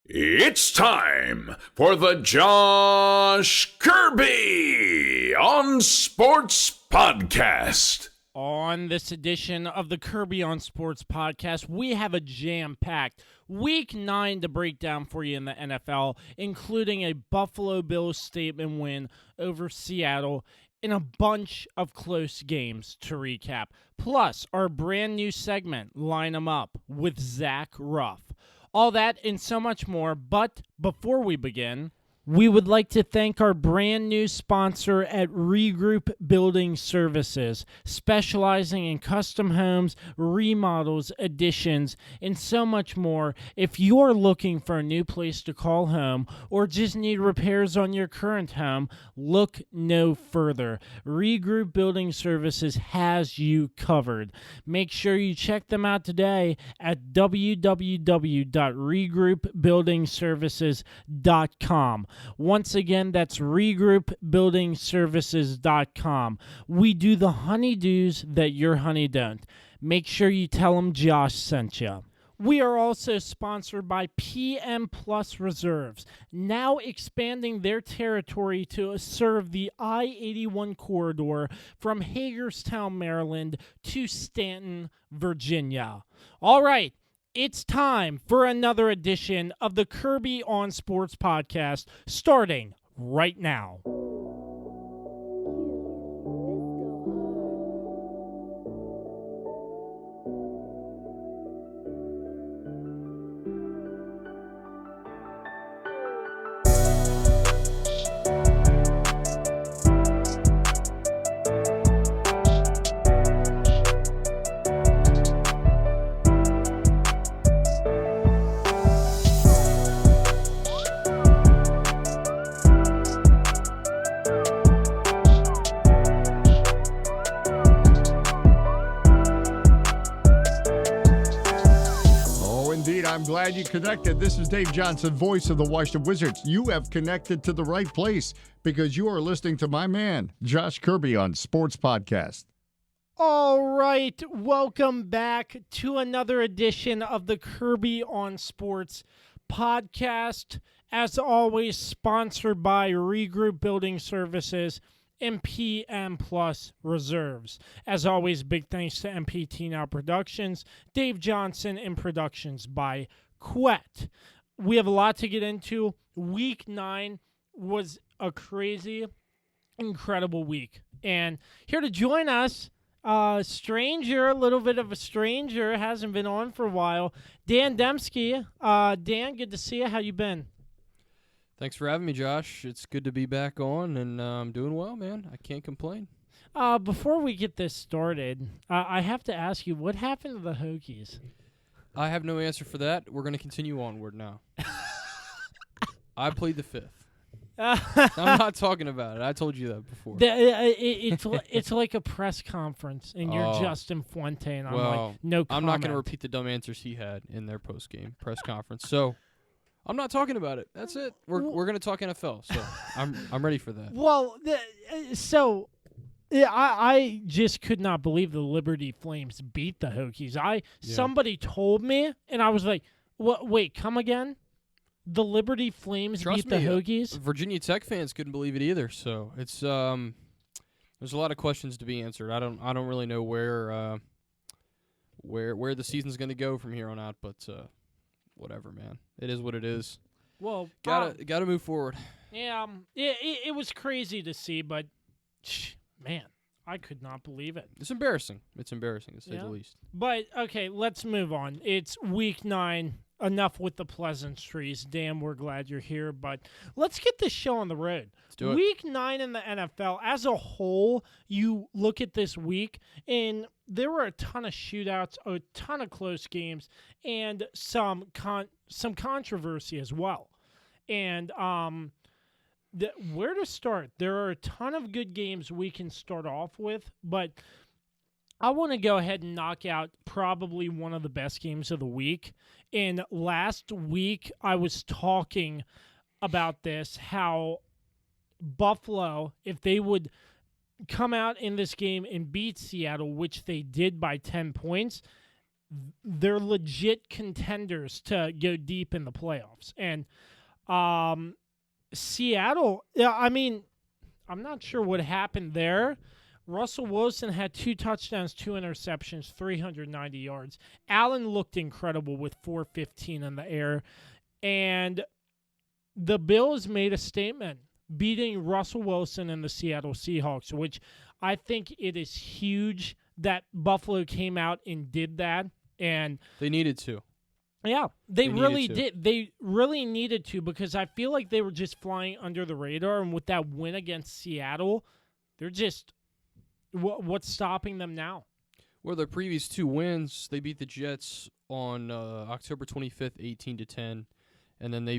It's time for the Josh Kirby on Sports Podcast. On this edition of the Kirby on Sports Podcast, we have a jam-packed Week 9 to break down for you in the NFL, including a Buffalo Bills statement win over Seattle and a bunch of close games to recap. Plus, our brand new segment, Line 'em Up, with Zach Ruff. All that and so much more, but before we begin, we would like to thank our brand new sponsor at Regroup Building Services, specializing in custom homes, remodels, additions, and so much more. If you're looking for a new place to call home or just need repairs on your current home, look no further. Regroup Building Services has you covered. Make sure you check them out today at www.regroupbuildingservices.com. Once again, that's regroupbuildingservices.com. We do the honeydews that your honey don't. Make sure you tell them Josh sent you. We are also sponsored by PM Plus Reserves, now expanding their territory to serve the I-81 corridor from Hagerstown, Maryland to Stanton, Virginia. All right. It's time for another edition of the Kirby on Sports Podcast, starting right now. I'm glad you connected. This is Dave Johnson, voice of the Washington Wizards. You have connected to the right place because you are listening to my man, Josh Kirby, on Sports Podcast. All right, welcome back to another edition of the Kirby on Sports Podcast. As always, sponsored by Regroup Building Services and PM Plus Reserves. As always, big thanks to MPT Now Productions, Dave Johnson, and Productions by Quet. We have a lot to get into. Week 9 was a crazy, incredible week. And here to join us, a little bit of a stranger, hasn't been on for a while, Dan Demski. Dan, good to see you. How you been? Thanks for having me, Josh. It's good to be back on, and I'm doing well, man. I can't complain. Before we get this started, I have to ask you, what happened to the Hokies? I have no answer for that. We're going to continue onward now. I plead the fifth. I'm not talking about it. I told you that before. It's like a press conference, and you're Justin Fuente, and I'm like, no comment. I'm not going to repeat the dumb answers he had in their post-game press conference, so I'm not talking about it. That's it. We're going to talk NFL, so I'm ready for that. Well, I just could not believe the Liberty Flames beat the Hokies. Somebody told me, and I was like, "What? Wait, come again? The Liberty Flames beat the Hokies?" Virginia Tech fans couldn't believe it either. So it's there's a lot of questions to be answered. I don't really know where the season's going to go from here on out, but whatever, man. It is what it is. Well, gotta move forward. Yeah, it was crazy to see, but man, I could not believe it. It's embarrassing. It's embarrassing to say the least. But okay, let's move on. It's Week 9. Enough with the pleasantries. Dan, we're glad you're here, but let's get this show on the road. Let's do it. Week 9 in the NFL as a whole. You look at this week, and there were a ton of shootouts, a ton of close games, and some controversy as well. And where to start? There are a ton of good games we can start off with, but I want to go ahead and knock out probably one of the best games of the week. And last week, I was talking about this, how Buffalo, if they would come out in this game and beat Seattle, which they did by 10 points, they're legit contenders to go deep in the playoffs. And Seattle, I mean, I'm not sure what happened there. Russell Wilson had 2 touchdowns, 2 interceptions, 390 yards. Allen looked incredible with 415 in the air. And the Bills made a statement beating Russell Wilson and the Seattle Seahawks, which I think it is huge that Buffalo came out and did that. And they needed to. Yeah, they really did. They really needed to, because I feel like they were just flying under the radar. And with that win against Seattle, they're just... What's stopping them now? Well, their previous 2 wins, they beat the Jets on October 25th, 18-10, and then they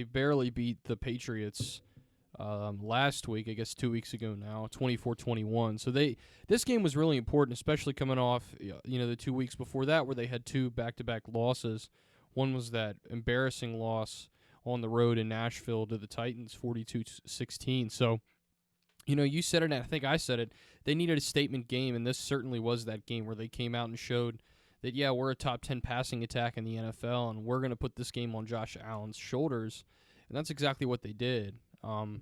barely beat the Patriots last week, I guess 2 weeks ago now, 24-21. So this game was really important, especially coming off the 2 weeks before that where they had 2 back-to-back losses. One was that embarrassing loss on the road in Nashville to the Titans, 42-16. So, you said it, and I think I said it. They needed a statement game, and this certainly was that game where they came out and showed that, yeah, we're a top 10 passing attack in the NFL, and we're going to put this game on Josh Allen's shoulders. And that's exactly what they did. And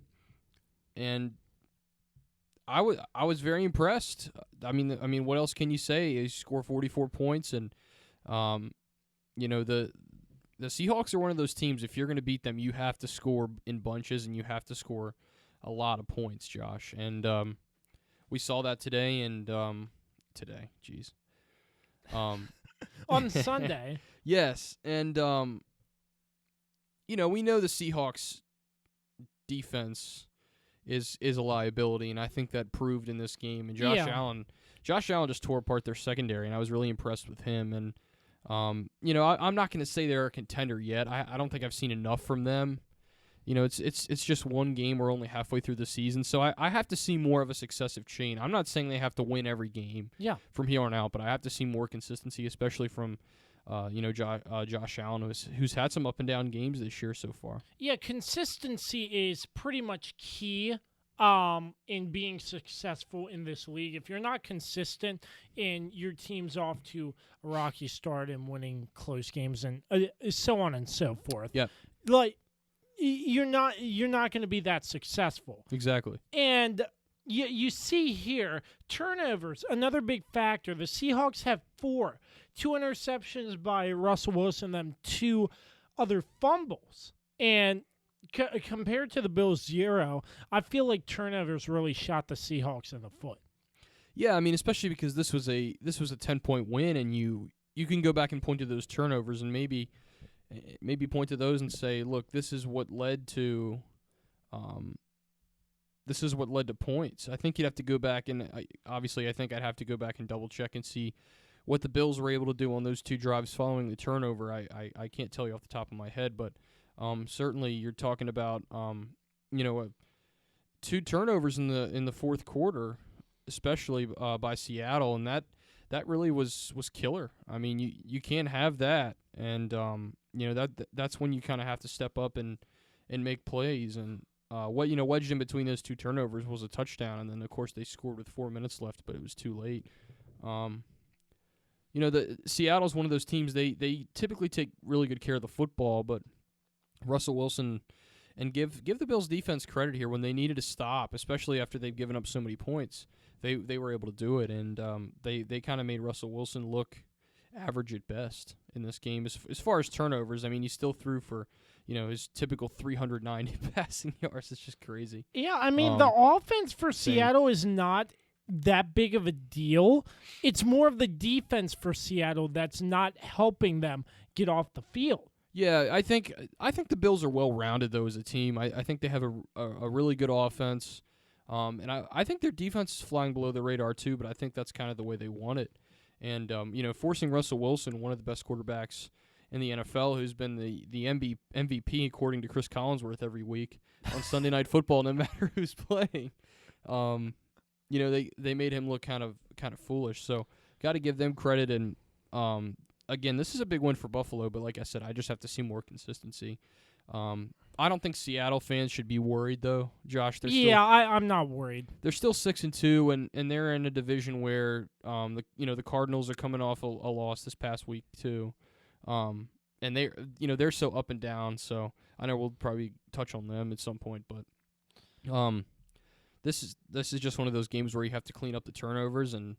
I was very impressed. I mean, what else can you say? You score 44 points, and the Seahawks are one of those teams. If you're going to beat them, you have to score in bunches, and you have to score a lot of points, Josh. And we saw that today. And on Sunday. Yes, and we know the Seahawks defense is a liability, and I think that proved in this game. And Josh Allen just tore apart their secondary, and I was really impressed with him. And I'm not going to say they're a contender yet. I don't think I've seen enough from them. It's just one game. We're only halfway through the season, so I have to see more of a successive chain. I'm not saying they have to win every game from here on out, but I have to see more consistency, especially from Josh Allen, who's had some up and down games this year so far. Yeah, consistency is pretty much key in being successful in this league. If you're not consistent and your team's off to a rocky start and winning close games and so on and so forth, you're not going to be that successful. Exactly. And you see here, turnovers, another big factor. The Seahawks have 4. 2 interceptions by Russell Wilson, then 2 other fumbles. And compared to the Bills' 0, I feel like turnovers really shot the Seahawks in the foot. Yeah, I mean, especially because this was a 10-point win, and you can go back and point to those turnovers and maybe point to those and say, look, this is what led to points. I think you'd have to go back and obviously I think I'd have to go back and double check and see what the Bills were able to do on those 2 drives following the turnover. I can't tell you off the top of my head, but certainly you're talking about 2 turnovers in the fourth quarter, especially by Seattle, and that really was killer. I mean, you can't have that, and that's when you kind of have to step up and make plays. And wedged in between those 2 turnovers was a touchdown, and then of course they scored with 4 minutes left, but it was too late. The Seattle's one of those teams. They typically take really good care of the football, but Russell Wilson, and give the Bills defense credit here, when they needed to stop, especially after they've given up so many points, they were able to do it, and they kind of made Russell Wilson look average at best in this game. As far as turnovers, I mean, he still threw for his typical 390 passing yards. It's just crazy. Yeah, I mean, the offense for Seattle is not that big of a deal. It's more of the defense for Seattle that's not helping them get off the field. Yeah, I think the Bills are well-rounded, though, as a team. I think they have a really good offense, and I think their defense is flying below the radar, too, but I think that's kind of the way they want it. And, forcing Russell Wilson, one of the best quarterbacks in the NFL, who's been the MVP, according to Chris Collinsworth, every week on Sunday Night Football, no matter who's playing, they made him look kind of foolish. So got to give them credit. And again, this is a big win for Buffalo, but like I said, I just have to see more consistency. I don't think Seattle fans should be worried though, Josh. I'm not worried. They're still 6-2, and they're in a division where the Cardinals are coming off a loss this past week too, and they're so up and down. So I know we'll probably touch on them at some point, but this is just one of those games where you have to clean up the turnovers, and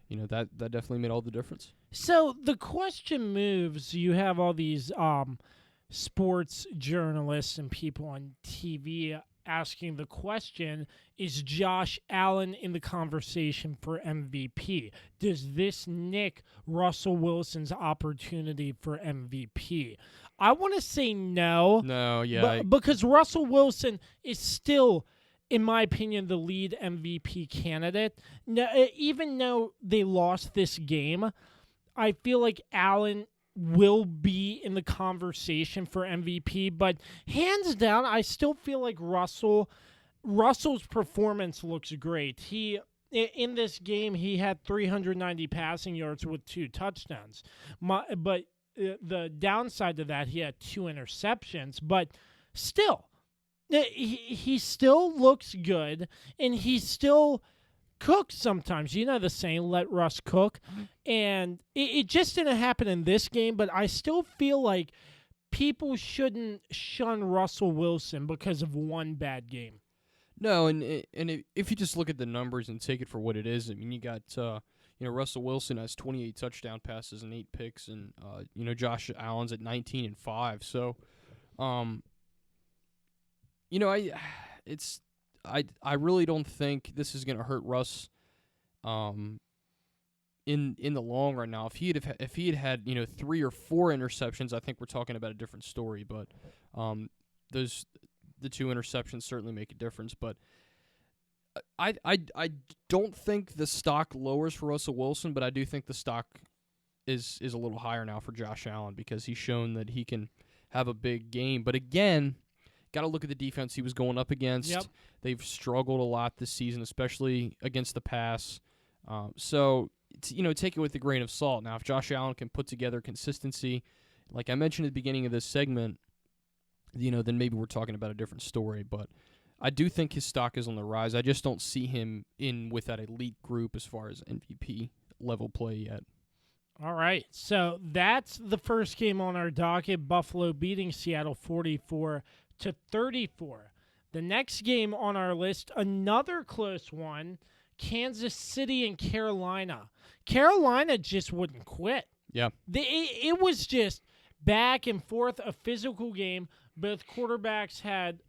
that definitely made all the difference. So the question moves. You have all these sports journalists and people on TV asking the question, is Josh Allen in the conversation for MVP? Does this nick Russell Wilson's opportunity for MVP? I want to say no. No, yeah. Because Russell Wilson is still, in my opinion, the lead MVP candidate. Now, even though they lost this game, I feel like Allen will be in the conversation for MVP, but hands down, I still feel like Russell's performance looks great. In this game, he had 390 passing yards with 2 touchdowns. But the downside to that, he had 2 interceptions, but still, he still looks good, and he still cooks sometimes. You know the saying, let Russ cook. And it just didn't happen in this game, but I still feel like people shouldn't shun Russell Wilson because of one bad game. No, and if you just look at the numbers and take it for what it is, I mean, you got Russell Wilson has 28 touchdown passes and 8 picks, and Josh Allen's at 19 and 5. So, I really don't think this is going to hurt Russ in the long run. Now, if he had 3 or 4 interceptions, I think we're talking about a different story. But the 2 interceptions certainly make a difference. But I don't think the stock lowers for Russell Wilson, but I do think the stock is a little higher now for Josh Allen because he's shown that he can have a big game. But again, got to look at the defense he was going up against. Yep. They've struggled a lot this season, especially against the pass. So take it with a grain of salt. Now, if Josh Allen can put together consistency, like I mentioned at the beginning of this segment, then maybe we're talking about a different story. But I do think his stock is on the rise. I just don't see him in with that elite group as far as MVP level play yet. All right, so that's the first game on our docket. Buffalo beating Seattle 44-34. The next game on our list, another close one, Kansas City and Carolina. Carolina just wouldn't quit. Yeah. It was just back and forth, a physical game. Both quarterbacks had,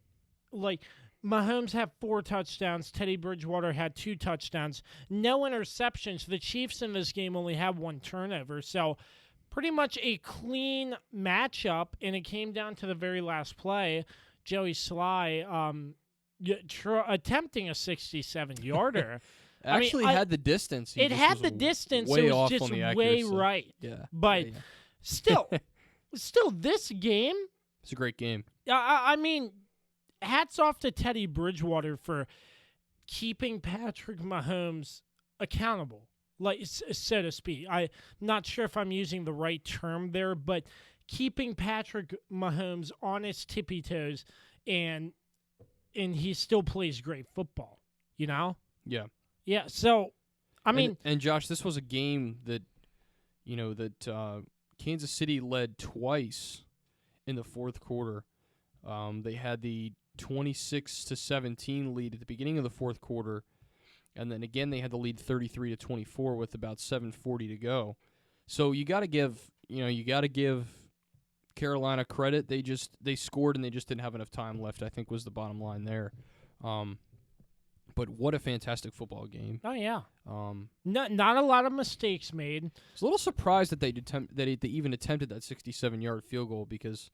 Mahomes had 4 touchdowns. Teddy Bridgewater had 2 touchdowns. No interceptions. The Chiefs in this game only had 1 turnover. So pretty much a clean matchup, and it came down to the very last play. Joey Sly attempting a 67-yarder. Actually had the distance. It had the distance. Way it was off just on the way accuracy. right. Yeah. But yeah. still, this game, it's a great game. I mean, hats off to Teddy Bridgewater for keeping Patrick Mahomes accountable, so to speak. I'm not sure if I'm using the right term there, but keeping Patrick Mahomes on his tippy toes, and he still plays great football, Yeah. Yeah, so, I mean... And Josh, this was a game that, Kansas City led twice in the fourth quarter. They had the 26-17 lead at the beginning of the fourth quarter, and then again they had the lead 33-24 with about 7:40 to go. So you got to give Carolina credit. They scored and they just didn't have enough time left, I think was the bottom line there. But what a fantastic football game. Oh yeah. Not a lot of mistakes made. I was a little surprised that they even attempted that 67-yard field goal because,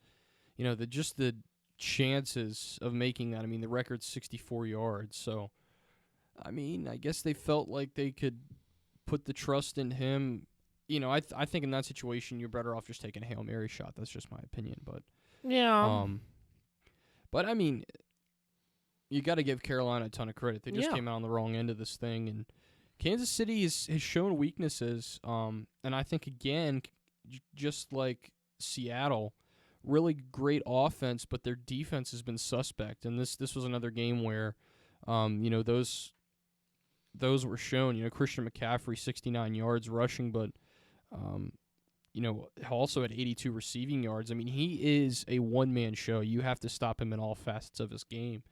the chances of making that. I mean, the record's 64 yards. So, I mean, I guess they felt like they could put the trust in him. I think in that situation you're better off just taking a Hail Mary shot. That's just my opinion, but yeah. But I mean, you got to give Carolina a ton of credit. They just Yeah. came out on the wrong end of this thing, and Kansas City has shown weaknesses. And I think again, just like Seattle, really great offense, but their defense has been suspect. And this was another game where, those were shown. Christian McCaffrey, 69 yards rushing, but also at 82 receiving yards. I mean, he is a one-man show. You have to stop him in all facets of his game.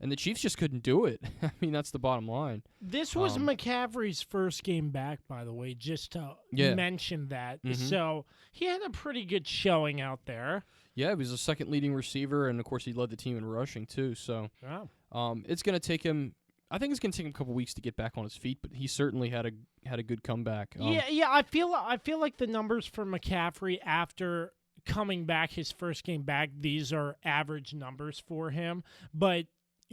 And the Chiefs just couldn't do it. I mean, that's the bottom line. This was McCaffrey's first game back, by the way, just to mention that. Mm-hmm. So he had a pretty good showing out there. Yeah, he was the second leading receiver, and, of course, he led the team in rushing, too. So it's going to take him – I think it's going to take him a couple weeks to get back on his feet, but he certainly had a good comeback. I feel like the numbers for McCaffrey after coming back his first game back, these are average numbers for him. But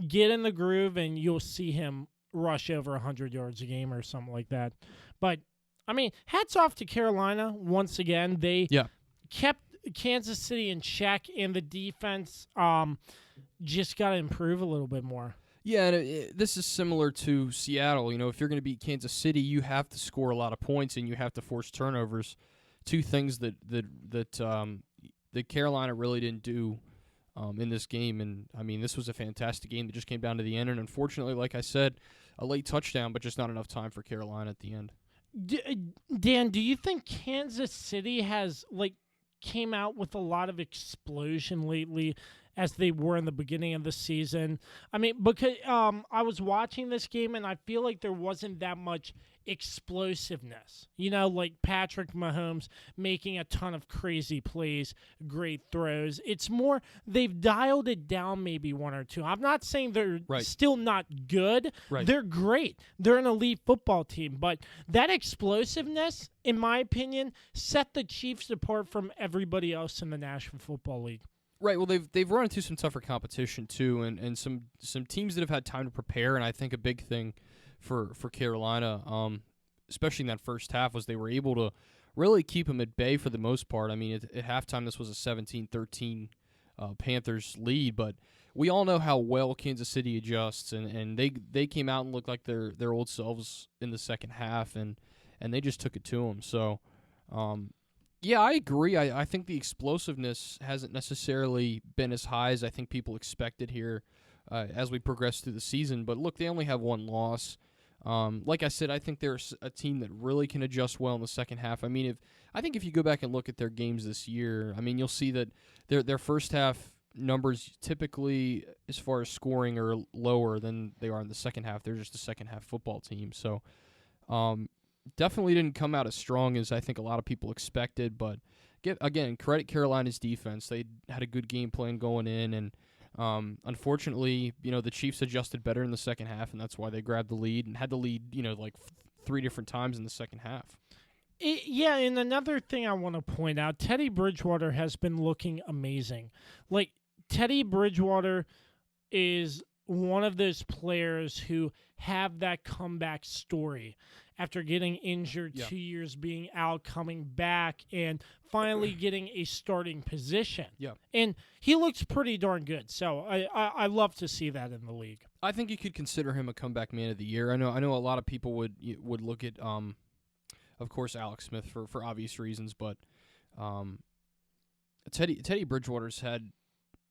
get in the groove and you'll see him rush over 100 yards a game or something like that. But, I mean, hats off to Carolina once again. They kept Kansas City in check, and the defense just got to improve a little bit more. Yeah, and this is similar to Seattle. If you're going to beat Kansas City, you have to score a lot of points and you have to force turnovers. Two things that Carolina really didn't do in this game. And, I mean, this was a fantastic game that just came down to the end. And, unfortunately, like I said, a late touchdown, but just not enough time for Carolina at the end. Dan, do you think Kansas City has, came out with a lot of explosion lately as they were in the beginning of the season? I mean, because I was watching this game and I feel like there wasn't that much explosiveness. Like Patrick Mahomes making a ton of crazy plays, great throws. It's more they've dialed it down maybe one or two. I'm not saying they're still not good. Right. They're great. They're an elite football team. But that explosiveness, in my opinion, set the Chiefs apart from everybody else in the National Football League. Right. Well, they've run into some tougher competition too, and some teams that have had time to prepare. And I think a big thing for Carolina, especially in that first half, was they were able to really keep them at bay for the most part. I mean, at halftime, this was a 17-13 Panthers lead, but we all know how well Kansas City adjusts, and they came out and looked like their old selves in the second half, and they just took it to them. So. Yeah, I agree. I think the explosiveness hasn't necessarily been as high as I think people expected here as we progress through the season. But look, they only have one loss. Like I said, I think they're a team that really can adjust well in the second half. I mean, if you go back and look at their games this year, I mean, you'll see that their first half numbers typically, as far as scoring, are lower than they are in the second half. They're just a second half football team. So, definitely didn't come out as strong as I think a lot of people expected, but credit Carolina's defense. They had a good game plan going in, and unfortunately, the Chiefs adjusted better in the second half, and that's why they grabbed the lead and had the lead, three different times in the second half. And another thing I want to point out, Teddy Bridgewater has been looking amazing. Teddy Bridgewater is one of those players who have that comeback story after getting injured 2 years being out, coming back, and finally getting a starting position. Yeah. And he looks pretty darn good. So I love to see that in the league. I think you could consider him a comeback man of the year. I know a lot of people would look at of course Alex Smith for obvious reasons, but Teddy Bridgewater's had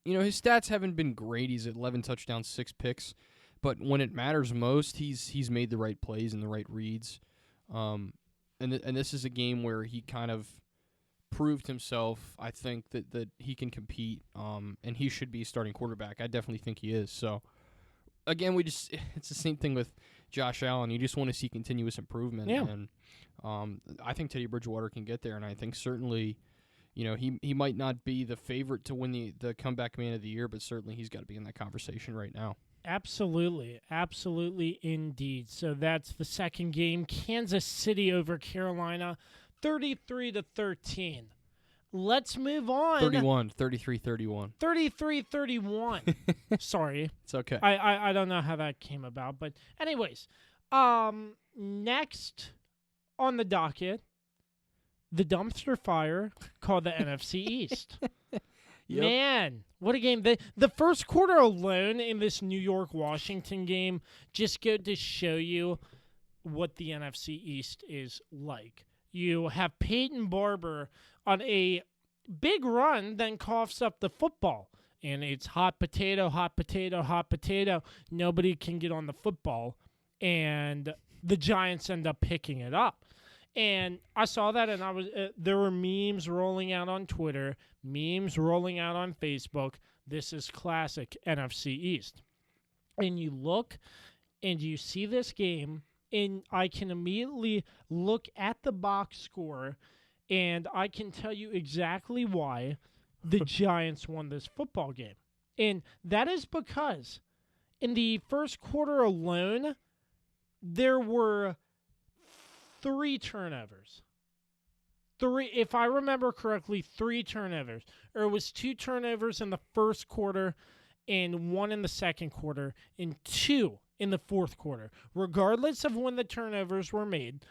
his stats haven't been great. He's at 11 touchdowns, 6 picks. But when it matters most, he's made the right plays and the right reads. And this is a game where he kind of proved himself. I think that he can compete, and he should be a starting quarterback. I definitely think he is. So, again, it's the same thing with Josh Allen. You just want to see continuous improvement. Yeah. And I think Teddy Bridgewater can get there, and I think certainly he might not be the favorite to win the comeback man of the year, but certainly he's got to be in that conversation right now. Absolutely. Absolutely indeed. So that's the second game. Kansas City over Carolina, 33-13. Let's move on. 33-31. 33-31. Sorry. It's okay. I don't know how that came about. But anyways, next on the docket, the dumpster fire called the NFC East. Yep. Man, what a game. The first quarter alone in this New York-Washington game just go to show you what the NFC East is like. You have Peyton Barber on a big run, then coughs up the football. And it's hot potato, hot potato, hot potato. Nobody can get on the football. And the Giants end up picking it up. And I saw that, and there were memes rolling out on Twitter, memes rolling out on Facebook. This is classic NFC East. And you look, and you see this game, and I can immediately look at the box score, and I can tell you exactly why the Giants won this football game. And that is because in the first quarter alone, there were 3 turnovers. If I remember correctly, 3 turnovers. Or it was 2 turnovers in the first quarter and 1 in the second quarter and 2 in the fourth quarter. Regardless of when the turnovers were made,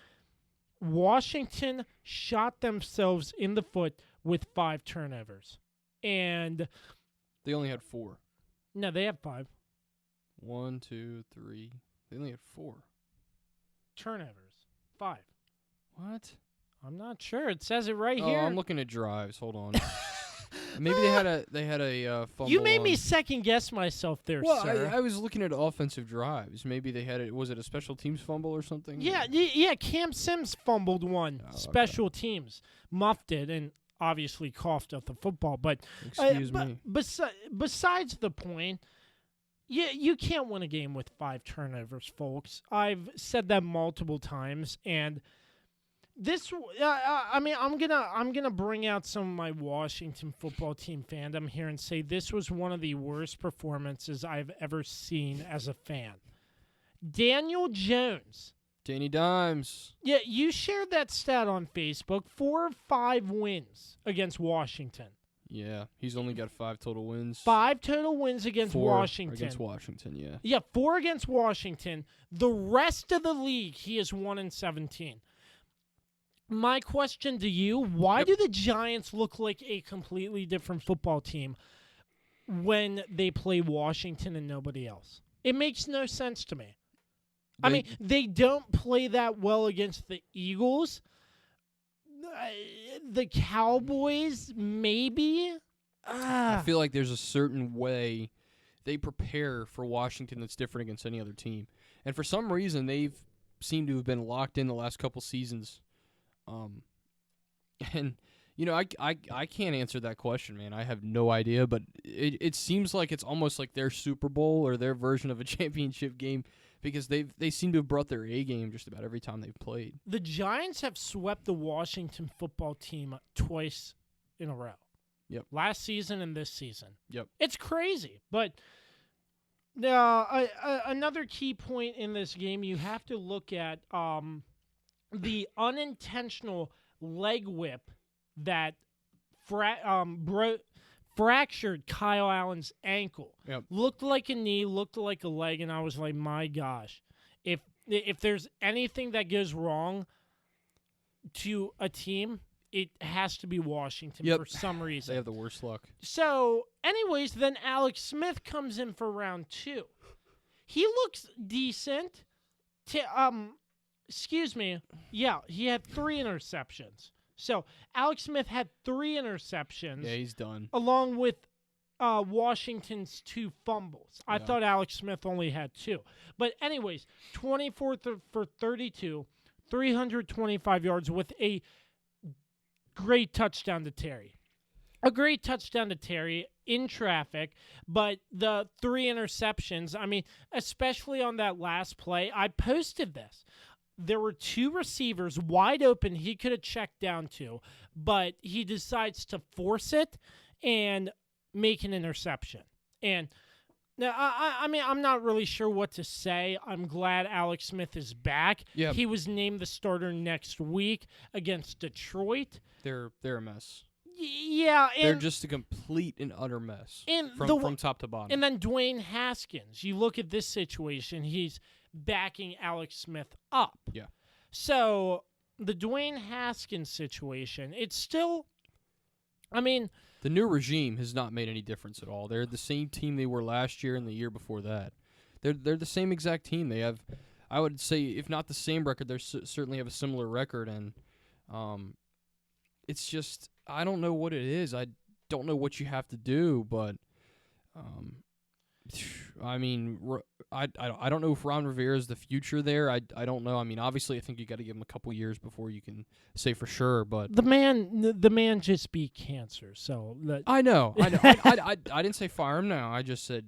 Washington shot themselves in the foot with 5 turnovers. And they only had 4. No, they have 5. 1, 2, 3. They only had 4. Turnovers. 5. What? I'm not sure. It says it right Oh, here. I'm looking at drives. Hold on. Maybe they had a fumble. You made me second guess myself there, well, sir. I was looking at offensive drives. Maybe they had it. Was it a special teams fumble or something? Yeah. Cam Sims fumbled one. Oh, Special teams muffed it and obviously coughed up the football. But excuse me. Besides the point, you can't win a game with 5 turnovers, folks. I've said that multiple times, and this. I'm gonna bring out some of my Washington football team fandom here and say this was one of the worst performances I've ever seen as a fan. Daniel Jones. Danny Dimes. Yeah, you shared that stat on Facebook. 4 of 5 wins against Washington. Yeah, he's only got 5 total wins. 5 total wins against 4 Washington. Against Washington, yeah. Yeah, 4 against Washington. The rest of the league, he is 1-17. My question to you, why do the Giants look like a completely different football team when they play Washington and nobody else? It makes no sense to me. They don't play that well against the Eagles. The Cowboys, maybe. I feel like there's a certain way they prepare for Washington that's different against any other team. And for some reason, they've seemed to have been locked in the last couple seasons. And, you know, I can't answer that question, man. I have no idea. But it seems like it's almost like their Super Bowl or their version of a championship game, because they seem to have brought their A game just about every time they've played. The Giants have swept the Washington football team twice in a row. Yep. Last season and this season. Yep. It's crazy. But another key point in this game, you have to look at the unintentional leg whip that fractured Kyle Allen's ankle. Yep. Looked like a knee, looked like a leg, and I was like, my gosh. If there's anything that goes wrong to a team, it has to be Washington for some reason. They have the worst luck. So, anyways, then Alex Smith comes in for round 2. He looks decent. Excuse me. Yeah, he had 3 interceptions. So, Alex Smith had 3 interceptions. Yeah, he's done. Along with Washington's 2 fumbles. I thought Alex Smith only had 2. But anyways, 24 for 32, 325 yards with a great touchdown to Terry. A great touchdown to Terry in traffic, but the 3 interceptions, I mean, especially on that last play, I posted this. There were 2 receivers wide open he could have checked down to, but he decides to force it and make an interception. And now, I mean, I'm not really sure what to say. I'm glad Alex Smith is back. Yep. He was named the starter next week against Detroit. They're a mess. Yeah. And they're just a complete and utter mess from top to bottom. And then Dwayne Haskins. You look at this situation, he's backing Alex Smith up. Yeah. So the Dwayne Haskins situation, it's still, I mean, the new regime has not made any difference at all. They're the same team they were last year and the year before that. They're the same exact team. They have, I would say, if not the same record, they certainly have a similar record. And it's just, I don't know what it is. I don't know what you have to do, but I mean, I don't know if Ron Rivera is the future there. I don't know. I mean, obviously, I think you got to give him a couple years before you can say for sure. But the man just beat cancer. So I know. I didn't say fire him now. I just said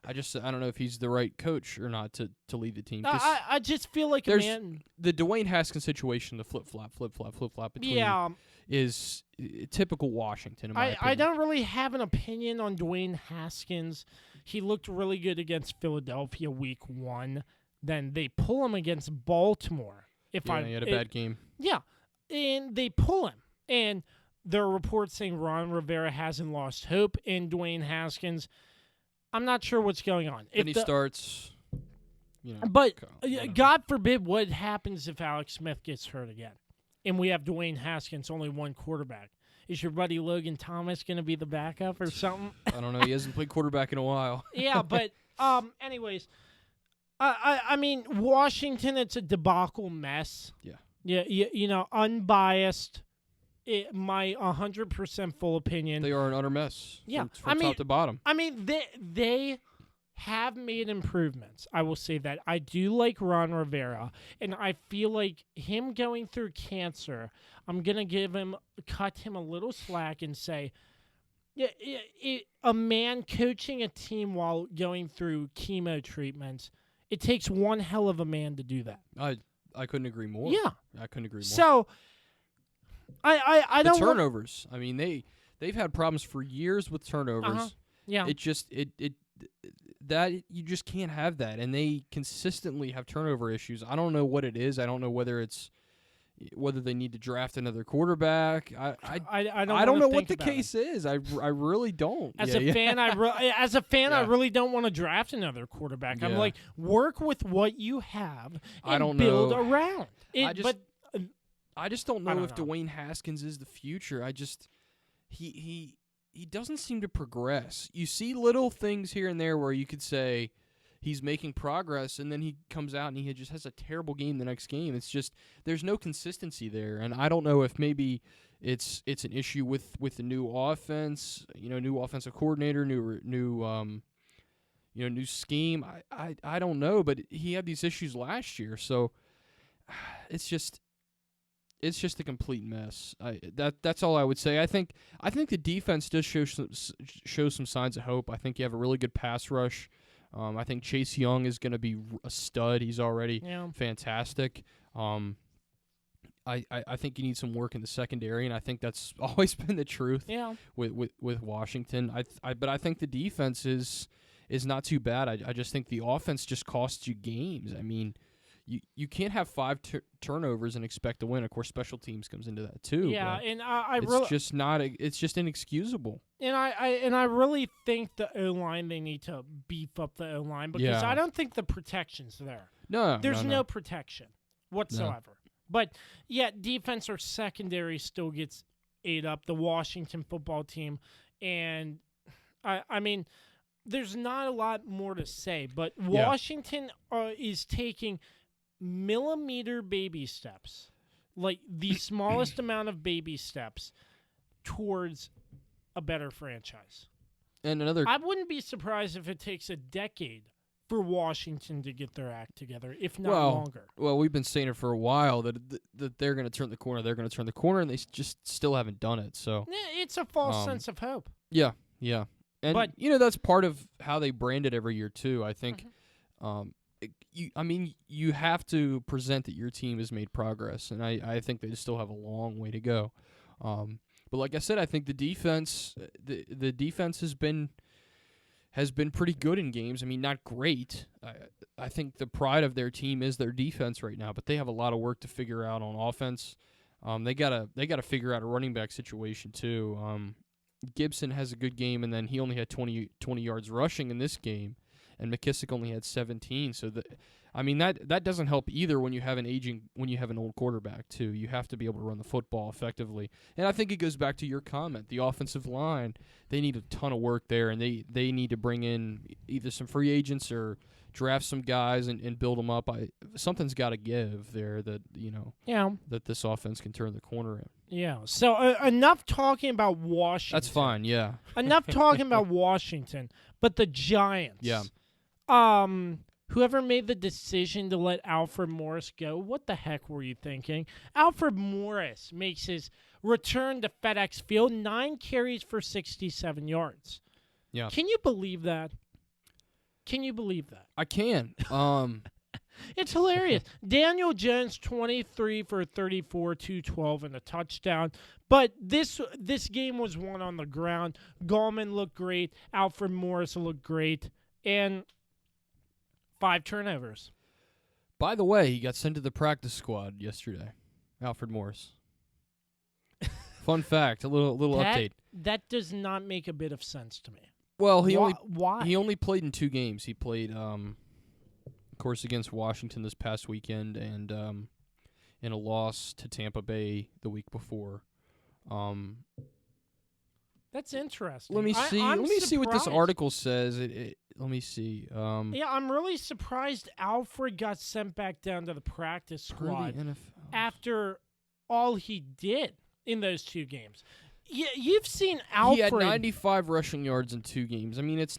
I don't know if he's the right coach or not to lead the team. I just feel like the Dwayne Haskins situation, the flip flop between is typical Washington. In my opinion. I don't really have an opinion on Dwayne Haskins. He looked really good against Philadelphia week 1. Then they pull him against Baltimore. He had a bad game. Yeah, and they pull him. And there are reports saying Ron Rivera hasn't lost hope in Dwayne Haskins. I'm not sure what's going on. And he starts, But God forbid what happens if Alex Smith gets hurt again. And we have Dwayne Haskins, only one quarterback. Is your buddy Logan Thomas going to be the backup or something? I don't know. He hasn't played quarterback in a while. Yeah, but anyways, I mean, Washington, it's a debacle mess. Yeah. Unbiased. My 100% full opinion. They are an utter mess. Yeah, from top to bottom. I mean, they have made improvements. I will say that. I do like Ron Rivera, and I feel like him going through cancer, I'm going to cut him a little slack and say, a man coaching a team while going through chemo treatments, it takes one hell of a man to do that. I couldn't agree more. Yeah. I couldn't agree more. So, I don't turnovers. I mean, they've had problems for years with turnovers. Yeah. It just that you just can't have that, and they consistently have turnover issues. I don't know what it is. I don't know whether they need to draft another quarterback. I don't know what the case is. I really don't. As a fan, I really don't want to draft another quarterback. I'm like, work with what you have and build around it. I just don't know if Dwayne Haskins is the future. He doesn't seem to progress. You see little things here and there where you could say he's making progress, and then he comes out and he just has a terrible game the next game. It's just there's no consistency there, and I don't know if maybe it's an issue with the new offense, new offensive coordinator, new scheme. I don't know, but he had these issues last year, so it's just a complete mess. That's all I would say. I think the defense does show some signs of hope. I think you have a really good pass rush. I think Chase Young is going to be a stud. He's already fantastic. I think you need some work in the secondary, and I think that's always been the truth. Yeah. With Washington, but I think the defense is not too bad. I just think the offense just costs you games. I mean, you can't have 5 turnovers and expect to win. Of course, special teams comes into that too. Yeah, and it's just inexcusable. And I really think the O-line, they need to beef up the O-line because I don't think the protection's there. There's no protection whatsoever. No. But defense or secondary still gets ate up. The Washington football team, and I mean, there's not a lot more to say. But Washington is taking millimeter baby steps, like the smallest amount of baby steps towards a better franchise. And I wouldn't be surprised if it takes a decade for Washington to get their act together, if not longer. Well, we've been saying it for a while that they're going to turn the corner. They're going to turn the corner, and they just still haven't done it. So it's a false sense of hope. Yeah. And that's part of how they brand it every year too. I think. You have to present that your team has made progress, and I think they still have a long way to go. But like I said, I think the defense has been pretty good in games. I mean, not great. I think the pride of their team is their defense right now, but they have a lot of work to figure out on offense. They gotta figure out a running back situation too. Gibson has a good game, and then he only had 20 yards rushing in this game. And McKissick only had 17, so that doesn't help either when you have an old quarterback too. You have to be able to run the football effectively, and I think it goes back to your comment. The offensive line, they need a ton of work there, and they need to bring in either some free agents or draft some guys and build them up. Something's got to give there that that this offense can turn the corner in. Yeah. So enough talking about Washington. That's fine. Yeah. Enough talking about Washington, but the Giants. Yeah. Whoever made the decision to let Alfred Morris go, what the heck were you thinking? Alfred Morris makes his return to FedEx Field, 9 carries for 67 yards. Yeah. Can you believe that? I can. It's hilarious. Daniel Jones, 23 for 34, 212, and a touchdown. But this game was won on the ground. Gallman looked great. Alfred Morris looked great. And 5 turnovers. By the way, he got sent to the practice squad yesterday. Alfred Morris. Fun fact, a little update. That does not make a bit of sense to me. Well, Why? He only played in 2 games. He played, of course, against Washington this past weekend, and in a loss to Tampa Bay the week before. That's interesting. Let me see. I'm Let me see what this surprised. article says. Let me see. Yeah, I'm really surprised Alfred got sent back down to the practice squad after all he did in those 2 games. Yeah, you've seen Alfred. He had 95 rushing yards in 2 games. I mean, it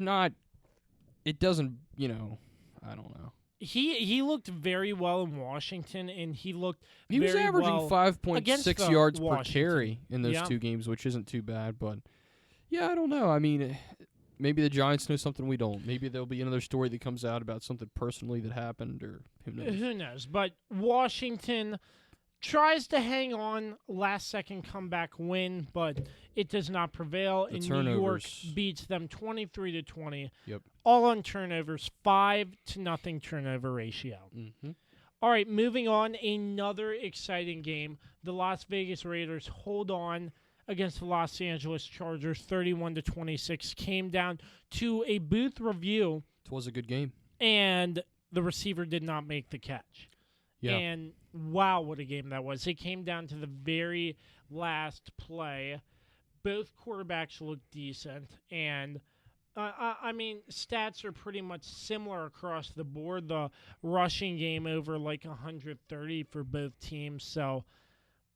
doesn't, I don't know. He looked very well in Washington, and he was averaging well 5.6 yards Washington. per carry in those 2 games, which isn't too bad. But, yeah, I don't know. I mean, maybe the Giants know something we don't. Maybe there'll be another story that comes out about something personally that happened, or who knows. Who knows? But Washington tries to hang on, last-second comeback win, but it does not prevail. The and turnovers. New York beats them 23-20. Yep. All on turnovers, 5-0 turnover ratio. Mm-hmm. All right, moving on. Another exciting game. The Las Vegas Raiders hold on against the Los Angeles Chargers, 31-26. Came down to a booth review. It was a good game. And the receiver did not make the catch. Yeah. And wow, what a game that was. It came down to the very last play. Both quarterbacks looked decent. And, I mean, stats are pretty much similar across the board. The rushing game over like 130 for both teams. So,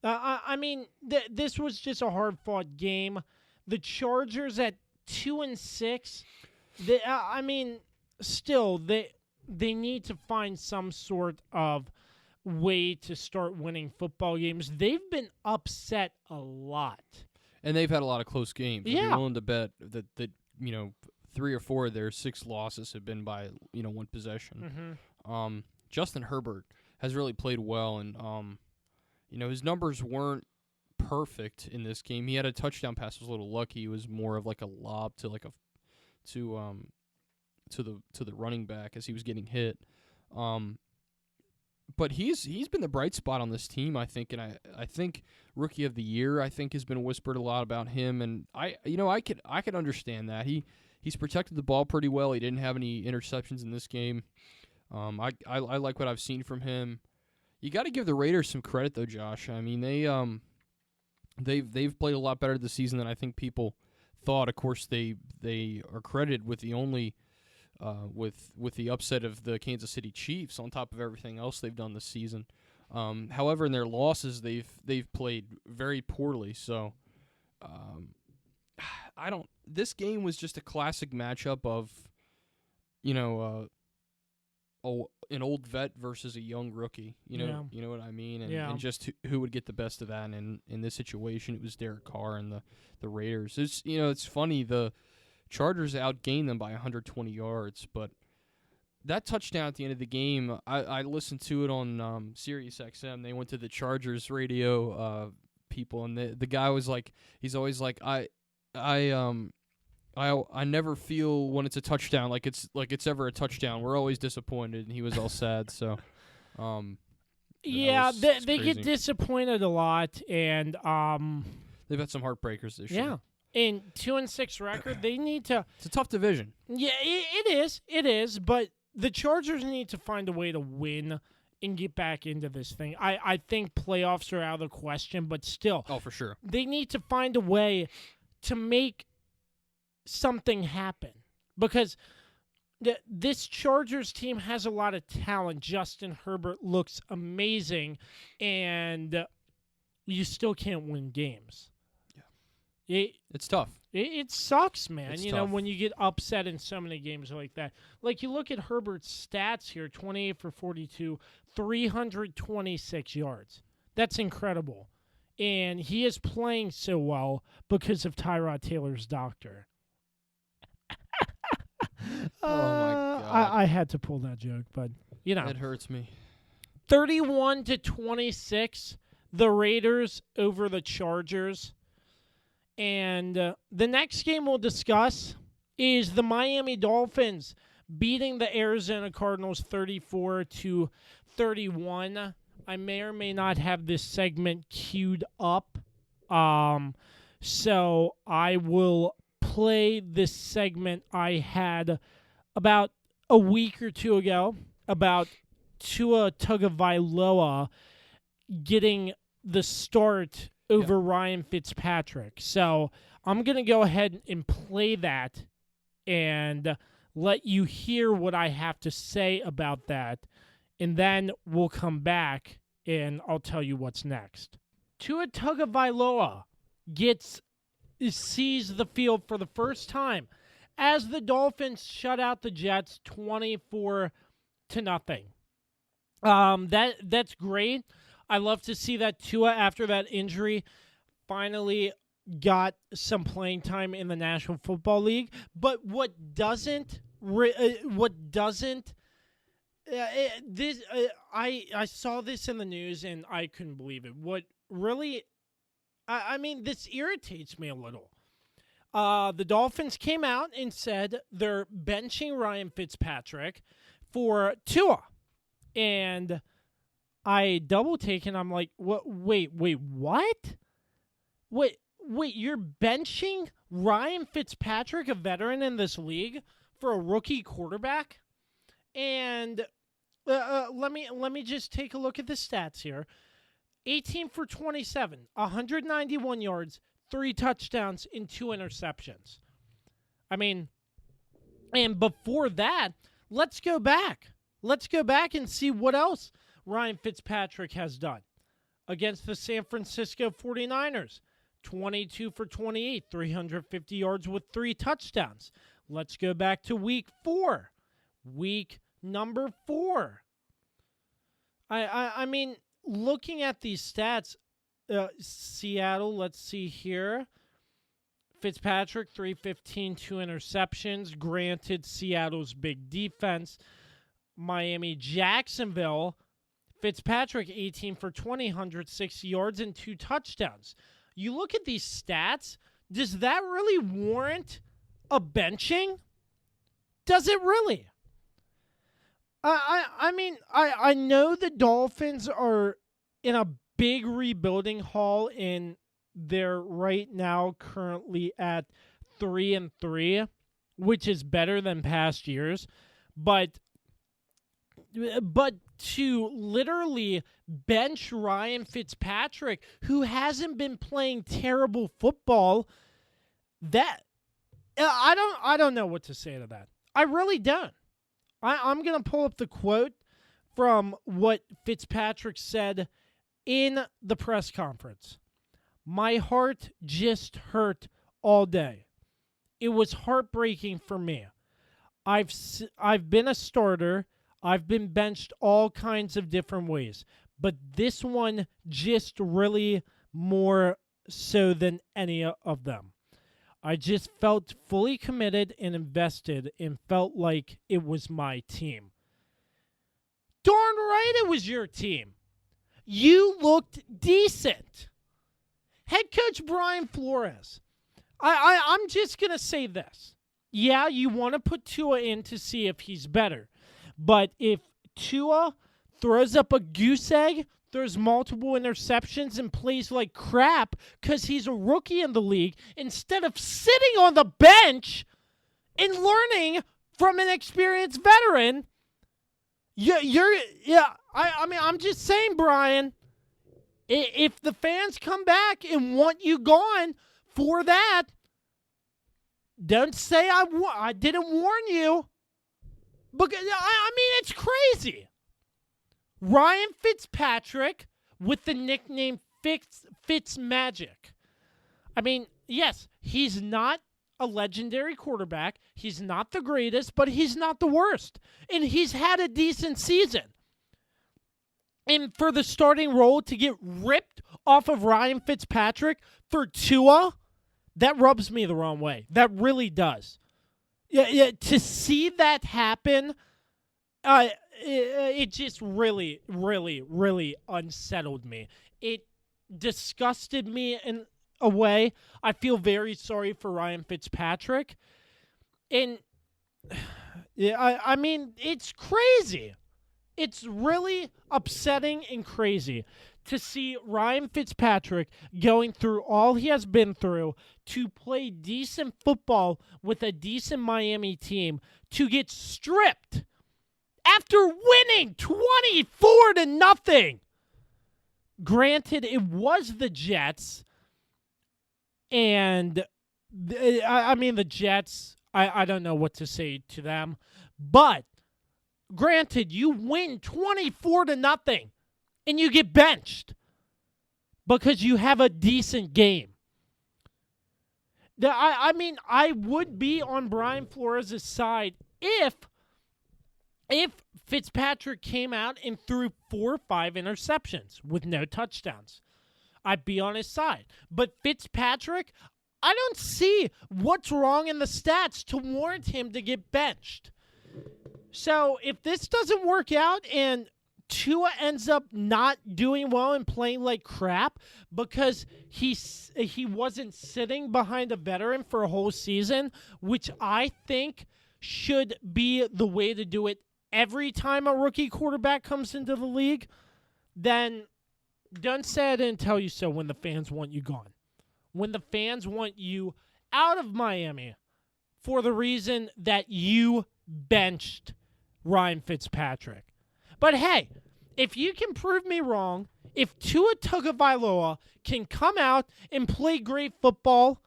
I mean, this was just a hard-fought game. The Chargers at 2-6, I mean, still, they need to find some sort of way to start winning football games. They've been upset a lot. And they've had a lot of close games. Yeah. If you're willing to bet that 3 or 4 of their 6 losses have been by, 1 possession. Mm-hmm. Justin Herbert has really played well, and, his numbers weren't perfect in this game. He had a touchdown pass, was a little lucky. It was more of like a lob to the running back as he was getting hit. But he's been the bright spot on this team, I think, and I think Rookie of the Year, I think, has been whispered a lot about him, and I could understand that. He's protected the ball pretty well. He didn't have any interceptions in this game. I like what I've seen from him. You got to give the Raiders some credit though, Josh. I mean, they've played a lot better this season than I think people thought. Of course, they are credited with the only with the upset of the Kansas City Chiefs on top of everything else they've done this season. However, in their losses, they've played very poorly. So, this game was just a classic matchup of, an old vet versus a young rookie. You know what I mean? And just who would get the best of that. And in this situation, it was Derek Carr and the Raiders. It's funny, the Chargers outgained them by 120 yards, but that touchdown at the end of the game, I listened to it on Sirius XM. They went to the Chargers radio people, and the guy was like, he's always like, I never feel when it's a touchdown like it's ever a touchdown. We're always disappointed, and he was all sad. So, yeah, they crazy. get disappointed a lot, and they've had some heartbreakers this year. Yeah. In 2-6 record, they need to. It's a tough division. Yeah, it is. But the Chargers need to find a way to win and get back into this thing. I think playoffs are out of the question, but still. Oh, for sure. They need to find a way to make something happen, because this Chargers team has a lot of talent. Justin Herbert looks amazing, and you still can't win games. Yeah. It's tough. It sucks, man. It's you tough. know, when you get upset in so many games like that. Like, you look at Herbert's stats here, 28 for 42, 326 yards. That's incredible. And he is playing so well because of Tyrod Taylor's doctor. Oh, my God. I had to pull that joke, but, you know. It hurts me. 31-26, the Raiders over the Chargers. And the next game we'll discuss is the Miami Dolphins beating the Arizona Cardinals 34-31. I may or may not have this segment queued up. So I will play this segment I had about a week or two ago about Tua Tagovailoa getting the start over Ryan Fitzpatrick. So I'm going to go ahead and play that and let you hear what I have to say about that. And then we'll come back and I'll tell you what's next. Tua Tagovailoa sees the field for the first time as the Dolphins shut out the Jets 24-0. That's great. I love to see that Tua, after that injury, finally got some playing time in the National Football League. But I saw this in the news and I couldn't believe it. What really, this irritates me a little. The Dolphins came out and said they're benching Ryan Fitzpatrick for Tua. And I double take and I'm like, what? Wait, what? Wait, you're benching Ryan Fitzpatrick, a veteran in this league, for a rookie quarterback? And let me just take a look at the stats here. 18 for 27, 191 yards, 3 touchdowns, and 2 interceptions. And before that, let's go back. Let's go back and see what else Ryan Fitzpatrick has done. Against the San Francisco 49ers, 22 for 28, 350 yards with 3 touchdowns. Let's go back to week 4. Week number 4. Looking at these stats, Seattle, let's see here. Fitzpatrick, 315, 2 interceptions. Granted, Seattle's big defense. Miami, Jacksonville, Fitzpatrick, 18 for 20, 160 yards and 2 touchdowns. You look at these stats, does that really warrant a benching? Does it really? I know the Dolphins are in a big rebuilding haul, and they're right now currently at 3-3, which is better than past years. But to literally bench Ryan Fitzpatrick, who hasn't been playing terrible football, that I don't know what to say to that. I really don't. I'm going to pull up the quote from what Fitzpatrick said in the press conference. My heart just hurt all day. It was heartbreaking for me. I've been a starter. I've been benched all kinds of different ways. But this one just really more so than any of them. I just felt fully committed and invested and felt like it was my team. Darn right it was your team. You looked decent. Head coach Brian Flores. I'm just going to say this. Yeah, you want to put Tua in to see if he's better. But if Tua throws up a goose egg, throws multiple interceptions, and plays like crap because he's a rookie in the league, instead of sitting on the bench and learning from an experienced veteran, I'm just saying, Brian, if the fans come back and want you gone for that, don't say I didn't warn you. Because I mean, it's crazy. Ryan Fitzpatrick with the nickname Fitzmagic. I mean, yes, he's not a legendary quarterback. He's not the greatest, but he's not the worst. And he's had a decent season. And for the starting role to get ripped off of Ryan Fitzpatrick for Tua, that rubs me the wrong way. That really does. Yeah, to see that happen, it just really, really, really unsettled me. It disgusted me in a way. I feel very sorry for Ryan Fitzpatrick. And, yeah, I mean, it's crazy. It's really upsetting and crazy to see Ryan Fitzpatrick going through all he has been through to play decent football with a decent Miami team to get stripped after winning 24-0. Granted, it was the Jets, and I mean, the Jets, I don't know what to say to them, but granted, you win 24-0 and you get benched because you have a decent game. I mean, I would be on Brian Flores' side if Fitzpatrick came out and threw 4 or 5 interceptions with no touchdowns. I'd be on his side. But Fitzpatrick, I don't see what's wrong in the stats to warrant him to get benched. So if this doesn't work out and Tua ends up not doing well and playing like crap because he wasn't sitting behind a veteran for a whole season, which I think should be the way to do it every time a rookie quarterback comes into the league, then don't say I didn't tell you so when the fans want you gone. When the fans want you out of Miami for the reason that you benched Ryan Fitzpatrick. But hey, if you can prove me wrong, if Tua Tagovailoa can come out and play great football,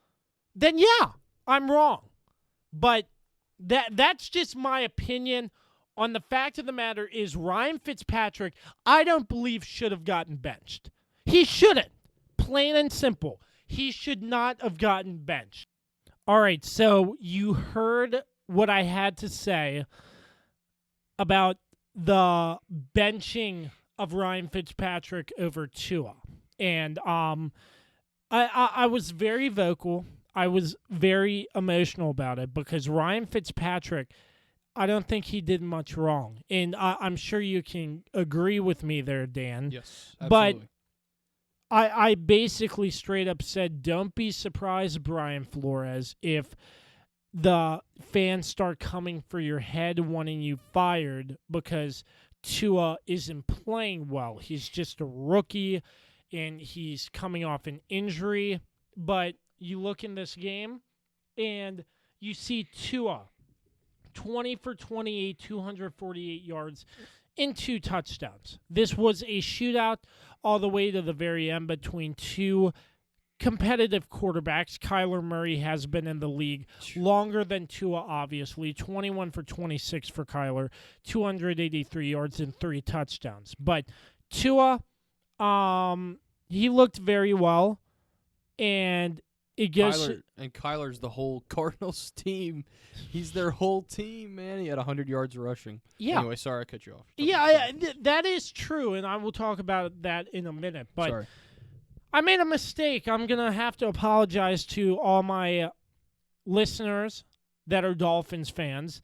then yeah, I'm wrong. But that's just my opinion on the fact of the matter is Ryan Fitzpatrick, I don't believe should have gotten benched. He shouldn't. Plain and simple. He should not have gotten benched. All right, so you heard what I had to say about the benching of Ryan Fitzpatrick over Tua. And I was very vocal. I was very emotional about it because Ryan Fitzpatrick, I don't think he did much wrong. And I'm sure you can agree with me there, Dan. Yes, absolutely. But I basically straight up said, don't be surprised, Brian Flores, if the fans start coming for your head wanting you fired because Tua isn't playing well. He's just a rookie, and he's coming off an injury. But you look in this game, and you see Tua, 20 for 28, 248 yards, and 2 touchdowns. This was a shootout all the way to the very end between two competitive quarterbacks. Kyler Murray has been in the league longer than Tua, obviously. 21 for 26 for Kyler, 283 yards and 3 touchdowns. But Tua, he looked very well, and it goes. Kyler's the whole Cardinals team. He's their whole team, man. He had 100 yards rushing. Yeah. Anyway, sorry I cut you off. That is true, and I will talk about that in a minute. But sorry. I made a mistake. I'm going to have to apologize to all my listeners that are Dolphins fans.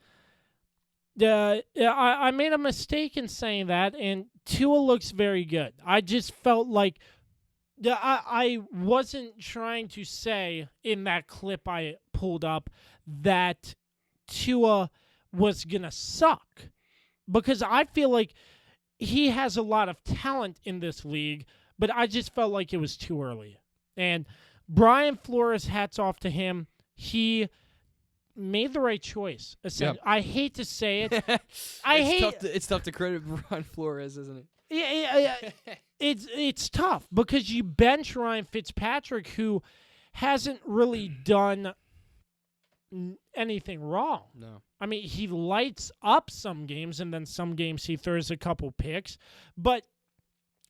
I made a mistake in saying that, and Tua looks very good. I just felt like I wasn't trying to say in that clip I pulled up that Tua was going to suck, because I feel like he has a lot of talent in this league, but I just felt like it was too early. And Brian Flores, hats off to him. He made the right choice. Yep. I hate to say it. It's tough to credit Brian Flores, isn't it? Yeah. It's tough because you bench Ryan Fitzpatrick, who hasn't really done anything wrong. No. I mean, he lights up some games, and then some games he throws a couple picks. But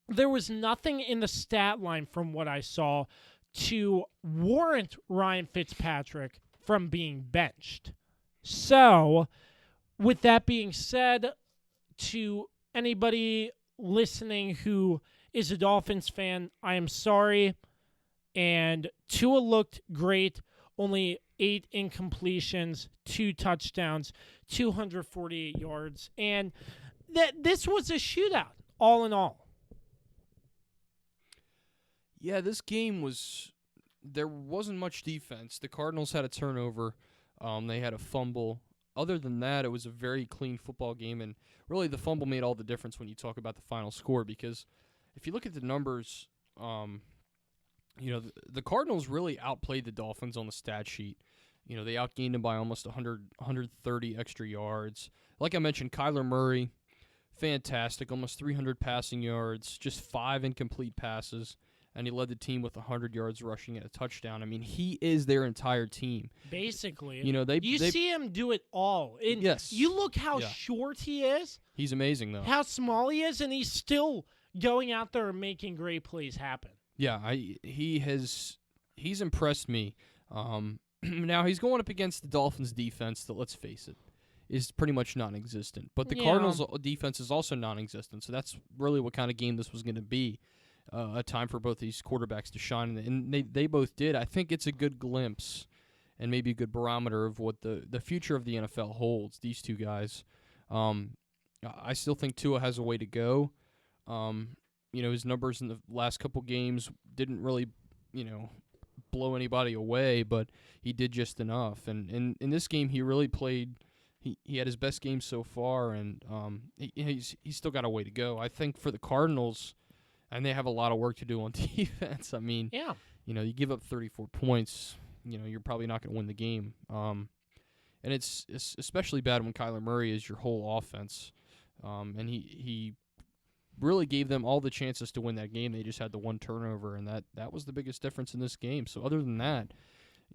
there was nothing in the stat line from what I saw to warrant Ryan Fitzpatrick from being benched. So, with that being said, to anybody listening who is a Dolphins fan, I am sorry. And Tua looked great. Only 8 incompletions, 2 touchdowns, 248 yards. And this was a shootout, all in all. Yeah, this game there wasn't much defense. The Cardinals had a turnover. They had a fumble. Other than that, it was a very clean football game, and really the fumble made all the difference when you talk about the final score, because if you look at the numbers, the Cardinals really outplayed the Dolphins on the stat sheet. They outgained them by almost 130 extra yards. Like I mentioned, Kyler Murray, fantastic, almost 300 passing yards, just 5 incomplete passes, and he led the team with 100 yards rushing and a touchdown. I mean, he is their entire team. Basically. They see him do it all. And yes. You look how short he is. He's amazing, though. How small he is, and he's still going out there and making great plays happen. Yeah, he's impressed me. Now, he's going up against the Dolphins' defense that, let's face it, is pretty much non-existent. But the Cardinals' defense is also non-existent, so that's really what kind of game this was going to be. A time for both these quarterbacks to shine, and they both did. I think it's a good glimpse and maybe a good barometer of what the future of the NFL holds, these two guys. I still think Tua has a way to go. His numbers in the last couple games didn't really, blow anybody away, but he did just enough. And in this game, he really played. He had his best game so far, and he's still got a way to go. I think for the Cardinals, and they have a lot of work to do on defense. I mean, you give up 34 points, you're probably not going to win the game. And it's especially bad when Kyler Murray is your whole offense. And he really gave them all the chances to win that game. They just had the one turnover, and that was the biggest difference in this game. So other than that,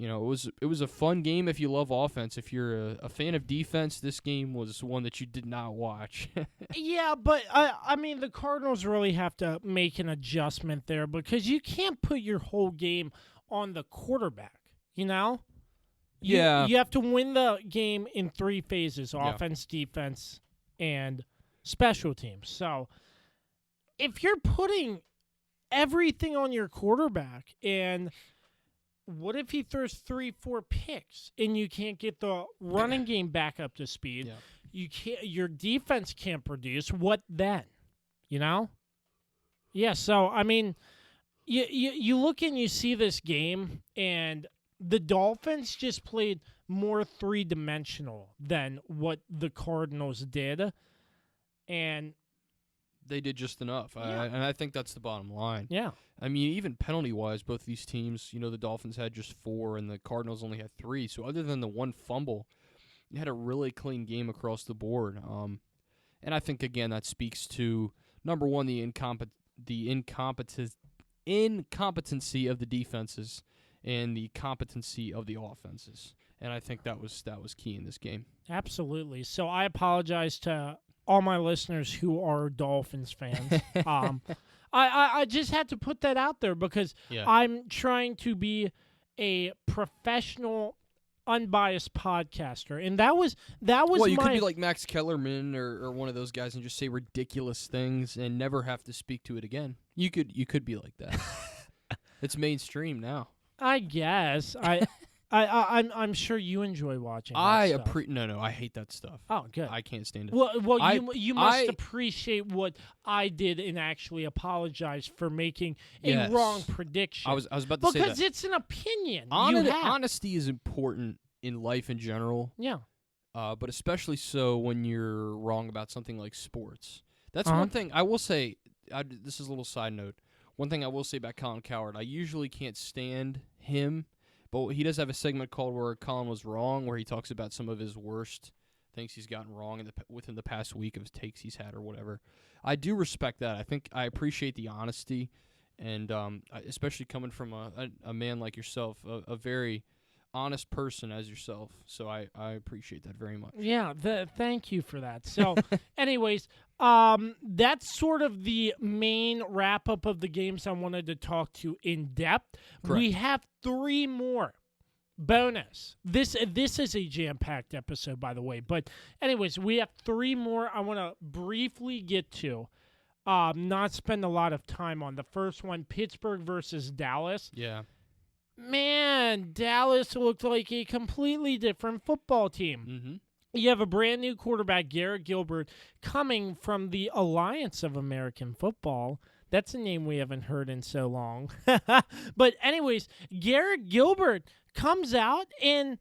it was a fun game if you love offense. If you're a fan of defense, this game was one that you did not watch. Yeah, but I mean, the Cardinals really have to make an adjustment there, because you can't put your whole game on the quarterback, You have to win the game in 3 phases: offense, defense, and special teams. So if you're putting everything on your quarterback, and what if he throws 3-4 picks and you can't get the running game back up to speed? Yeah. You can't. Your defense can't produce. What then? Yeah. So I mean, you look and you see this game, and the Dolphins just played more 3-dimensional than what the Cardinals did, and they did just enough. And I think that's the bottom line. Yeah. I mean, even penalty-wise, both these teams, the Dolphins had just 4 and the Cardinals only had 3. So other than the one fumble, you had a really clean game across the board. And I think, again, that speaks to, number one, the incompetency of the defenses and the competency of the offenses. And I think that was key in this game. Absolutely. So I apologize to all my listeners who are Dolphins fans. I just had to put that out there, because I'm trying to be a professional, unbiased podcaster, and that was. Well, you could be like Max Kellerman or one of those guys and just say ridiculous things and never have to speak to it again. You could be like that. It's mainstream now. I guess I'm sure you enjoy watching. No, I hate that stuff. Oh, good. I can't stand it. Well, you must appreciate what I did and actually apologize for making a wrong prediction. I was about to say that, because it's an opinion. Honesty is important in life in general. Yeah. But especially so when you're wrong about something like sports. That's one thing I will say. This is a little side note. One thing I will say about Colin Cowherd, I usually can't stand him. But he does have a segment called Where Colin Was Wrong, where he talks about some of his worst things he's gotten wrong within the past week of takes he's had or whatever. I do respect that. I appreciate the honesty, and especially coming from a man like yourself, a very honest person as yourself. So I appreciate that very much. Yeah, thank you for that. So, anyways, that's sort of the main wrap-up of the games I wanted to talk to in depth. Correct. We have 3 more. Bonus. This is a jam-packed episode, by the way. But anyways, we have 3 more I want to briefly get to. Not spend a lot of time on. The first one, Pittsburgh versus Dallas. Yeah. Man, Dallas looked like a completely different football team. Mm-hmm. You have a brand new quarterback, Garrett Gilbert, coming from the Alliance of American Football. That's a name we haven't heard in so long. But anyways, Garrett Gilbert comes out and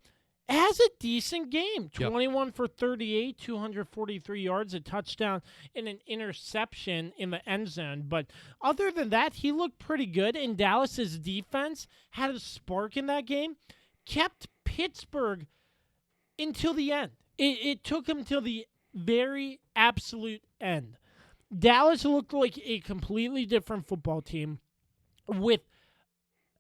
has a decent game. 21 for 38, 243 yards, a touchdown, and an interception in the end zone. But other than that, he looked pretty good. And Dallas's defense had a spark in that game, kept Pittsburgh until the end. It took him till the very absolute end. Dallas looked like a completely different football team with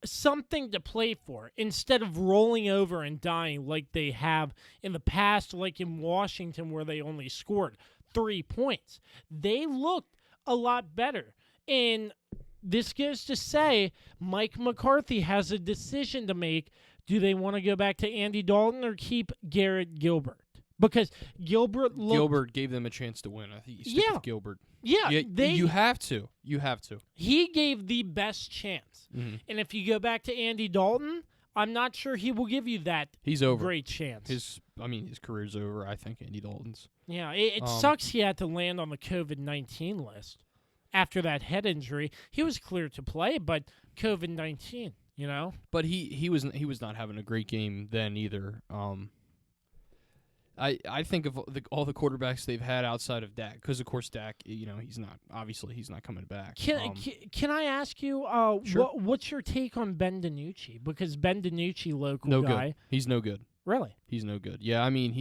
something to play for instead of rolling over and dying like they have in the past, like in Washington where they only scored 3 points. They looked a lot better. And this goes to say Mike McCarthy has a decision to make. Do they want to go back to Andy Dalton or keep Garrett Gilbert? Because Gilbert gave them a chance to win. I think you stick with Gilbert. Yeah, you have to. You have to. He gave the best chance. Mm-hmm. And if you go back to Andy Dalton, I'm not sure he will give you that He's over. great chance. His career's over, I think, Andy Dalton's. Yeah, it sucks he had to land on the COVID-19 list. After that head injury, he was cleared to play, but COVID-19, you know? But he was not having a great game then either. I think of all the quarterbacks they've had outside of Dak, because of course Dak, he's not coming back. Can I ask you, Sure. what's your take on Ben DiNucci? Because Ben DiNucci, local guy, good. He's no good. Really? He's no good. Yeah, I mean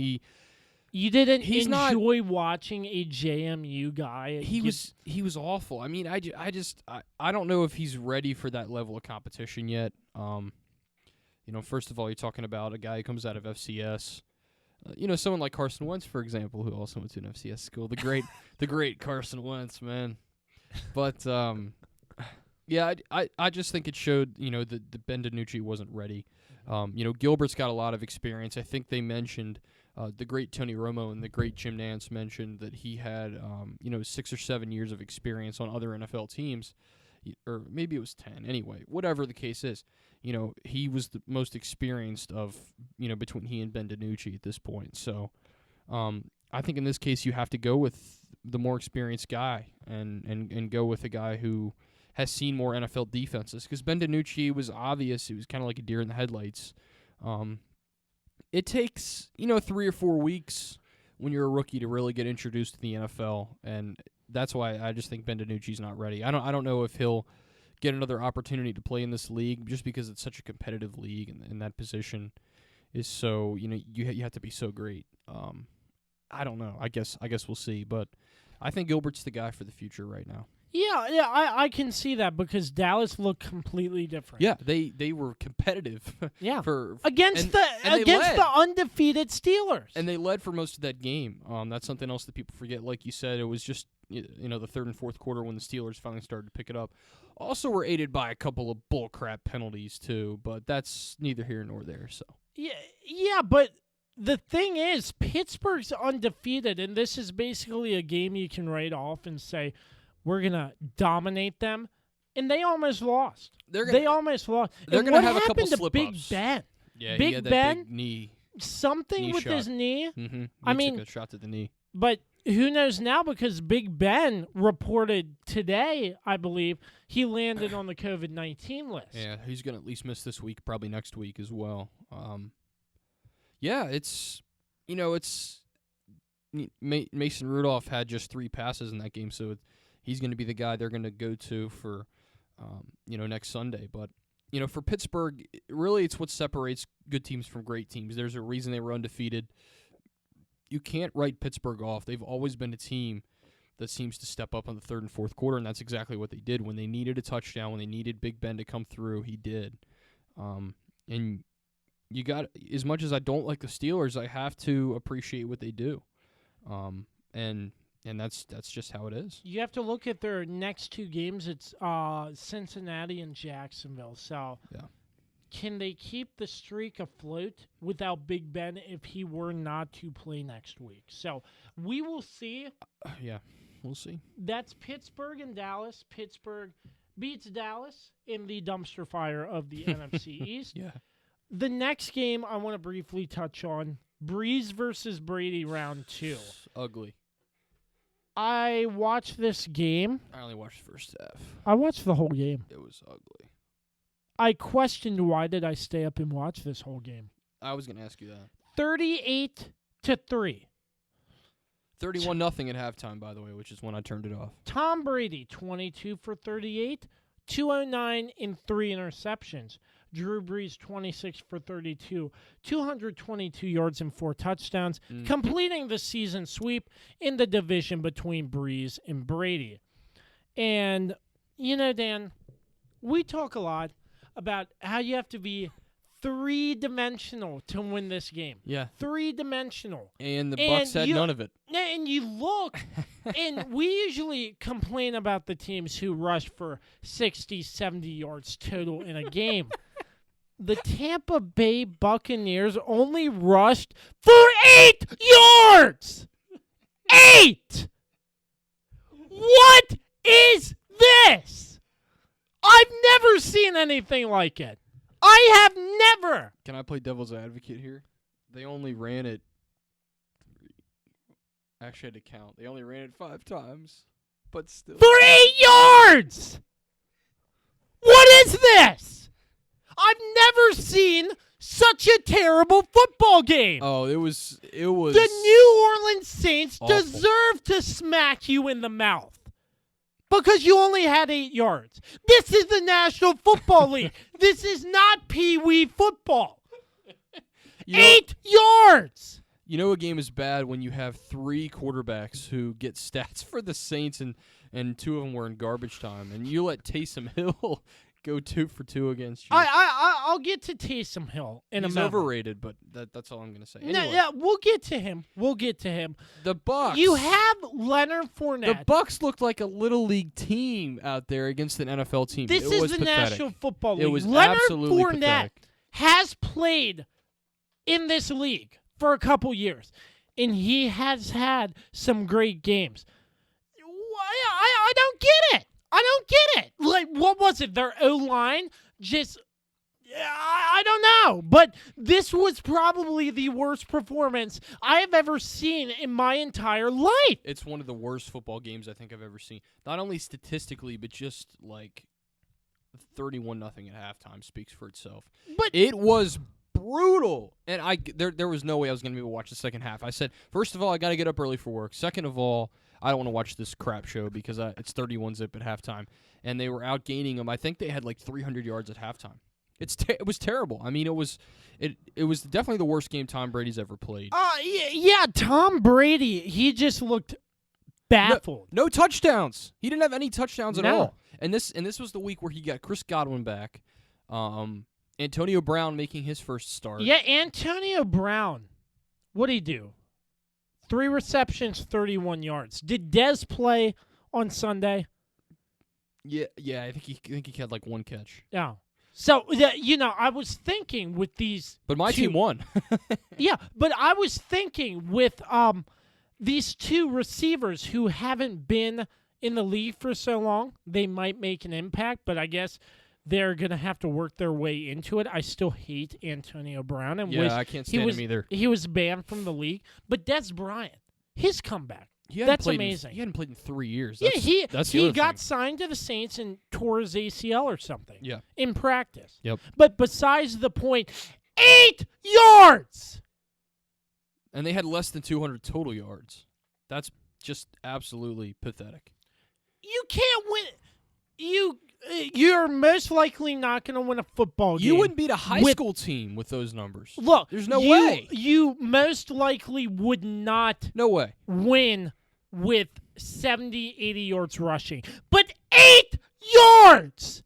You didn't enjoy not, watching a JMU guy. He was awful. I mean, I don't know if he's ready for that level of competition yet. First of all, you're talking about a guy who comes out of FCS. Someone like Carson Wentz, for example, who also went to an FCS school. The great Carson Wentz, man. But yeah, I just think it showed, that Ben DiNucci wasn't ready. Gilbert's got a lot of experience. I think they mentioned the great Tony Romo and the great Jim Nantz mentioned that he had 6 or 7 years of experience on other NFL teams, or maybe it was 10. Anyway, whatever the case is. He was the most experienced of, between he and Ben DiNucci at this point. So I think in this case you have to go with the more experienced guy and go with a guy who has seen more NFL defenses. Because Ben DiNucci was obvious. He was kind of like a deer in the headlights. It takes, 3 or 4 weeks when you're a rookie to really get introduced to the NFL. And that's why I just think Ben DiNucci's not ready. I don't know if he'll get another opportunity to play in this league, just because it's such a competitive league and that position is so, you have to be so great. I don't know. I guess we'll see, but I think Gilbert's the guy for the future right now. Yeah, I can see that because Dallas looked completely different. Yeah, they were competitive. Yeah, against the undefeated Steelers, and they led for most of that game. That's something else that people forget. Like you said, it was just the third and fourth quarter when the Steelers finally started to pick it up. Also, were aided by a couple of bullcrap penalties too, but that's neither here nor there. So yeah, but the thing is, Pittsburgh's undefeated, and this is basically a game you can write off and say, we're going to dominate them, and they almost lost. They almost lost. They're going to have a couple slip-ups. Big Ben? Yeah, Big he had that Ben, big knee. Something with shot. his knee. Mm-hmm. I mean, took a shot to the knee. But who knows now, because Big Ben reported today, I believe, he landed on the COVID-19 list. Yeah, he's going to at least miss this week, probably next week as well. Yeah, it's Mason Rudolph had just 3 passes in that game, so he's going to be the guy they're going to go to for, next Sunday. But, for Pittsburgh, really it's what separates good teams from great teams. There's a reason they were undefeated. You can't write Pittsburgh off. They've always been a team that seems to step up on the third and fourth quarter, and that's exactly what they did. When they needed a touchdown, when they needed Big Ben to come through, he did. And you got, as much as I don't like the Steelers, I have to appreciate what they do. And that's just how it is. You have to look at their next two games. It's Cincinnati and Jacksonville. So Yeah. can they keep the streak afloat without Big Ben if he were not to play next week? So we will see. Yeah, we'll see. That's Pittsburgh and Dallas. Pittsburgh beats Dallas in the dumpster fire of the NFC East. Yeah. The next game I want to briefly touch on, Breeze versus Brady round 2. Ugly. I watched this game. I only watched the first half. I watched the whole game. It was ugly. I questioned why did I stay up and watch this whole game. I was going to ask you that. 38-3. 31-0 at halftime, by the way, which is when I turned it off. Tom Brady, 22 for 38, 209 and 3 interceptions. Drew Brees, 26 for 32, 222 yards and 4 touchdowns, completing the season sweep in the division between Brees and Brady. And, you know, Dan, we talk a lot about how you have to be three-dimensional to win this game. Yeah. Three-dimensional. And the Bucs had none of it. And you look, and we usually complain about the teams who rush for 60, 70 yards total in a game. The Tampa Bay Buccaneers only rushed for 8 yards! 8! What is this? I've never seen anything like it. I have never. Can I play devil's advocate here? They only ran it. Actually, I had to count. They only ran it 5 times, but still. For 8 yards! What is this? I've never seen such a terrible football game. Oh, it was. The New Orleans Saints awful. deserve to smack you in the mouth because you only had 8 yards. This is the National Football League. This is not Pee Wee football. 8 yards! You know a game is bad when you have 3 quarterbacks who get stats for the Saints and 2 of them were in garbage time, and you let Taysom Hill go 2 for 2 against you. I'll get to Taysom Hill in a He's moment. overrated, but that's all I'm going to say. Anyway, No, yeah, we'll get to him. the Bucs. You have Leonard Fournette. The Bucs looked like a little league team out there against an NFL team. This it is was the pathetic. National Football League. It was Leonard absolutely Fournette pathetic. has played in this league for a couple years, and he has had some great games. I don't get it. I don't get it. Like, what was it? Their O-line just... I don't know, but this was probably the worst performance I have ever seen in my entire life. It's one of the worst football games I think I've ever seen. Not only statistically, but just like 31-0 at halftime speaks for itself. But It was brutal, and there was no way I was going to be able to watch the second half. I said, first of all, I got to get up early for work. Second of all, I don't want to watch this crap show because it's 31-0 at halftime, and they were outgaining them. I think they had like 300 yards at halftime. It was terrible. I mean, it was definitely the worst game Tom Brady's ever played. yeah, Tom Brady, he just looked baffled. No touchdowns. He didn't have any touchdowns at No. all. And this was the week where he got Chris Godwin back. Antonio Brown making his first start. Yeah, Antonio Brown. What'd he do? 3 receptions, 31 yards. Did Dez play on Sunday? Yeah. I think he had like 1 catch. Yeah. So, I was thinking with these... But my team won. Yeah, but I was thinking with these 2 receivers who haven't been in the league for so long, they might make an impact, but I guess they're going to have to work their way into it. I still hate Antonio Brown. And I can't stand him either. He was banned from the league. But Des Bryant, his comeback, That's amazing. He hadn't played in 3 years. Yeah, That's he the other got thing. signed to the Saints and tore his ACL or something. Yeah. In practice. Yep. But besides the point, 8 yards! And they had less than 200 total yards. That's just absolutely pathetic. You can't win. You're most likely not going to win a football game. You wouldn't beat a high school team with those numbers. Look, there's no way. You most likely would not No way. win with 70, 80 yards rushing. But 8 yards!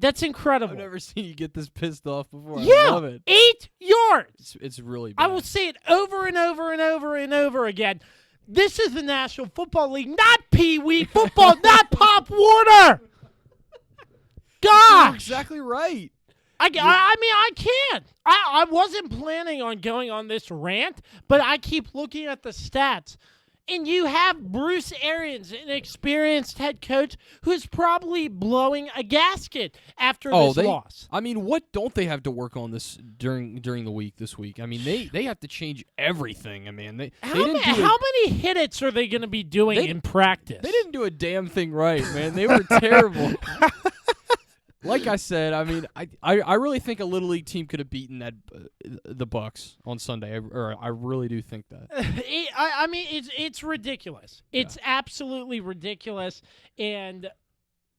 That's incredible. I've never seen you get this pissed off before. Yeah, I love it. 8 yards. It's really bad. I will say it over and over and over and over again. This is the National Football League, not Pee Wee football, not Pop Warner. Gosh. You're exactly right. I mean, I can't. I wasn't planning on going on this rant, but I keep looking at the stats. And you have Bruce Arians, an experienced head coach, who's probably blowing a gasket after this loss. I mean, what don't they have to work on this during the week this week? I mean, they have to change everything. I mean, how many hit-its are they going to be doing in practice? They didn't do a damn thing right, man. They were terrible. Like I said, I mean, I really think a Little League team could have beaten the Bucks on Sunday. I really do think that. I mean, it's ridiculous. Yeah. It's absolutely ridiculous, and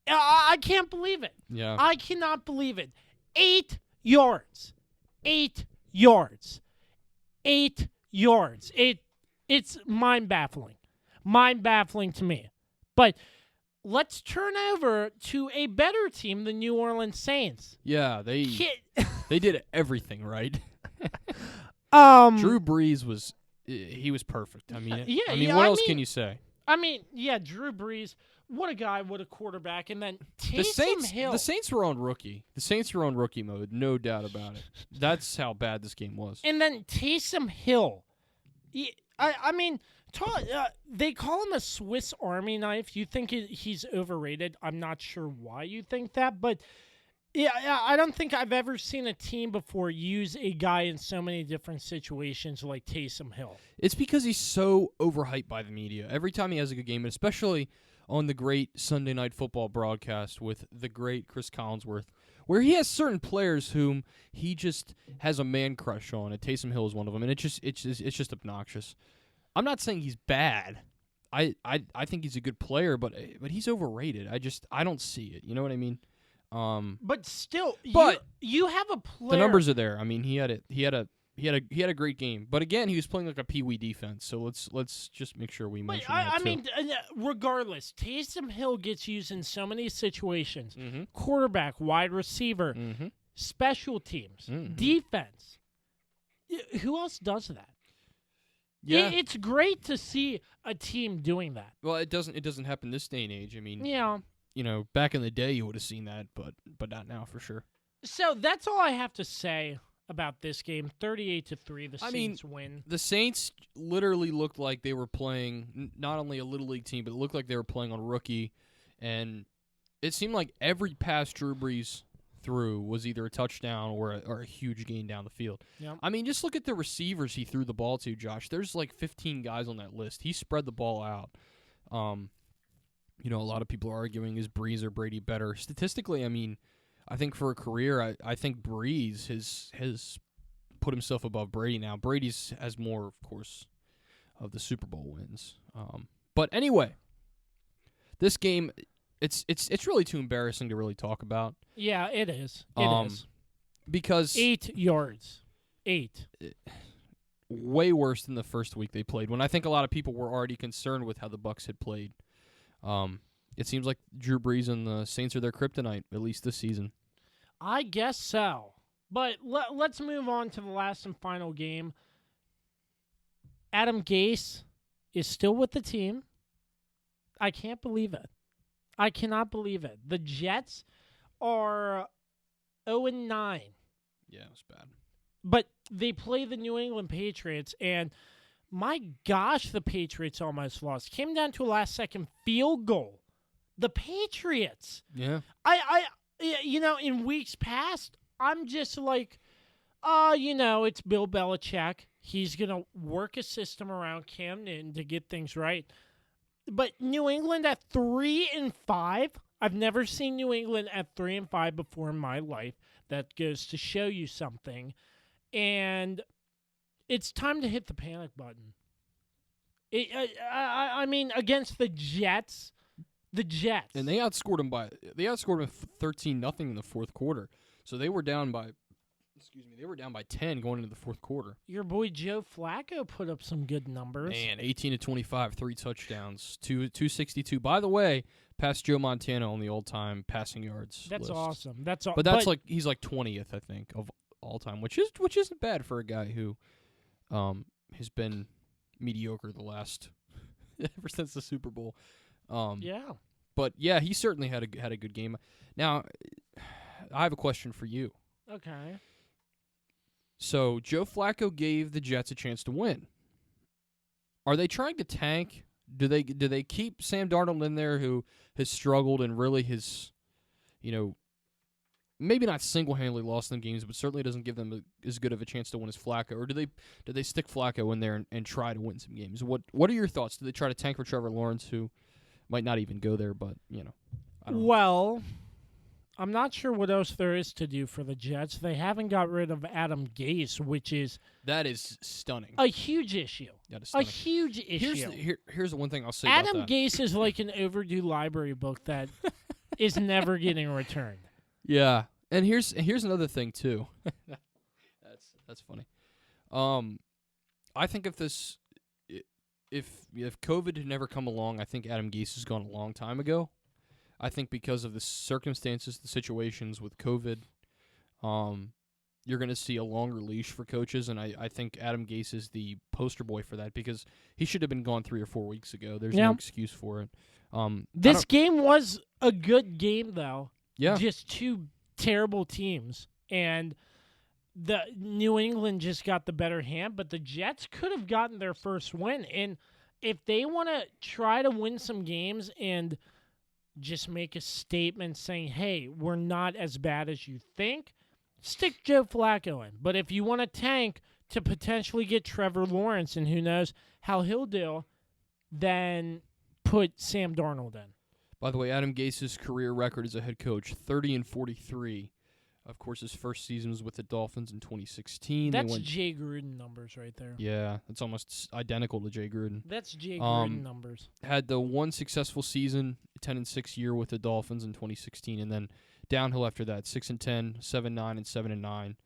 I can't believe it. Yeah, I cannot believe it. 8 yards, 8 yards, 8 yards. It's mind-baffling to me, but. Let's turn over to a better team, the New Orleans Saints. Yeah, they did everything right. Drew Brees was perfect. I mean, what else can you say? I mean, yeah, Drew Brees, what a guy, what a quarterback, and then Taysom Hill. The Saints were on rookie. The Saints were on rookie mode, no doubt about it. That's how bad this game was. And then Taysom Hill. I mean. They call him a Swiss Army knife. You think he's overrated? I'm not sure why you think that, but yeah, I don't think I've ever seen a team before use a guy in so many different situations like Taysom Hill. It's because he's so overhyped by the media. Every time he has a good game, and especially on the great Sunday Night Football broadcast with the great Chris Collinsworth, where he has certain players whom he just has a man crush on, and Taysom Hill is one of them, and it's just obnoxious. I'm not saying he's bad. I think he's a good player, but he's overrated. I don't see it. You know what I mean? But still, but you have a player. The numbers are there. I mean, he had a great game. But again, he was playing like a peewee defense. So let's just make sure we mention that I mean, regardless, Taysom Hill gets used in so many situations: mm-hmm. quarterback, wide receiver, mm-hmm. special teams, mm-hmm. defense. Who else does that? Yeah, it's great to see a team doing that. Well, it doesn't happen this day and age. I mean, yeah, back in the day you would have seen that, but not now for sure. So that's all I have to say about this game. 38-3, the Saints win. The Saints literally looked like they were playing not only a Little League team, but it looked like they were playing on rookie, and it seemed like every pass Drew Brees threw was either a touchdown or a huge gain down the field. Yep. I mean, just look at the receivers he threw the ball to, Josh. There's like 15 guys on that list. He spread the ball out. A lot of people are arguing, is Brees or Brady better? Statistically, I mean, I think for a career, I think Brees has put himself above Brady now. Brady's has more, of course, of the Super Bowl wins. But anyway, this game, it's really too embarrassing to really talk about. Yeah, it is. It is. Because 8 yards. 8. Way worse than the first week they played, when I think a lot of people were already concerned with how the Bucs had played. It seems like Drew Brees and the Saints are their kryptonite, at least this season. I guess so. But let's move on to the last and final game. Adam Gase is still with the team. I can't believe it. I cannot believe it. The Jets are 0-9. Yeah, it was bad. But they play the New England Patriots, and my gosh, the Patriots almost lost. Came down to a last-second field goal. The Patriots. Yeah. In weeks past, I'm just like, it's Bill Belichick. He's going to work a system around Cam Newton to get things right. But New England at 3-5, I've never seen New England at 3-5 before in my life. That goes to show you something. And it's time to hit the panic button. I mean, against the Jets. And they outscored them 13-0 in the fourth quarter. So they were down by They were down by 10 going into the fourth quarter. Your boy Joe Flacco put up some good numbers. Man, 18 to 25, 3 touchdowns, 262. By the way, past Joe Montana on the all-time passing yards. That's list. awesome. But that's like he's like 20th, I think, of all time, which isn't bad for a guy who has been mediocre the last ever since the Super Bowl. Yeah. But yeah, he certainly had a good game. Now, I have a question for you. Okay. So Joe Flacco gave the Jets a chance to win. Are they trying to tank? Do they keep Sam Darnold in there, who has struggled and really has, maybe not single-handedly lost them games, but certainly doesn't give them as good of a chance to win as Flacco? Or do they stick Flacco in there and try to win some games? What are your thoughts? Do they try to tank for Trevor Lawrence, who might not even go there, but I don't know. Well, I'm not sure what else there is to do for the Jets. They haven't got rid of Adam Gase, that is stunning. A huge issue. That is A stunning. huge issue. Here's the one thing I'll say Adam about that. Gase is like an overdue library book that is never getting returned. Yeah, and here's another thing too. That's funny. I think if COVID had never come along, I think Adam Gase has gone a long time ago. I think because of the circumstances, the situations with COVID, you're going to see a longer leash for coaches, and I think Adam Gase is the poster boy for that because he should have been gone 3 or 4 weeks ago. There's no excuse for it. This game was a good game, though. Yeah. Just two terrible teams, and the New England just got the better hand, but the Jets could have gotten their first win. And if they want to try to win some games and just make a statement saying, hey, we're not as bad as you think, stick Joe Flacco in. But if you want to tank to potentially get Trevor Lawrence, and who knows how he'll do, then put Sam Darnold in. By the way, Adam Gase's career record as a head coach, 30-43. Of course, his first season was with the Dolphins in 2016. That's Jay Gruden numbers right there. Yeah, it's almost identical to Jay Gruden. That's Jay Gruden numbers. Had the one successful season, 10-6 year with the Dolphins in 2016, and then downhill after that, 6-10, 7-9, and 7-9.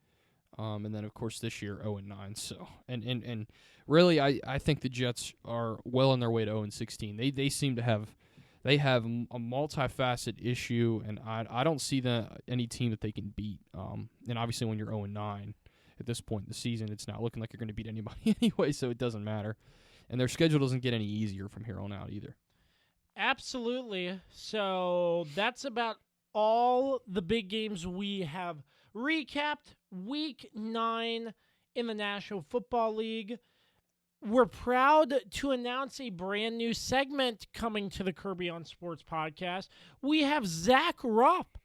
And then, of course, this year, 0-9. So, and really, I think the Jets are well on their way to 0-16. They seem to have... They have a multifaceted issue, and I don't see any team that they can beat. And obviously, when you're 0-9 at this point in the season, it's not looking like you're going to beat anybody anyway, so it doesn't matter. And their schedule doesn't get any easier from here on out either. Absolutely. So that's about all the big games we have recapped. Week 9 in the National Football League. We're proud to announce a brand new segment coming to the Kirby on Sports podcast. We have Zach Rupp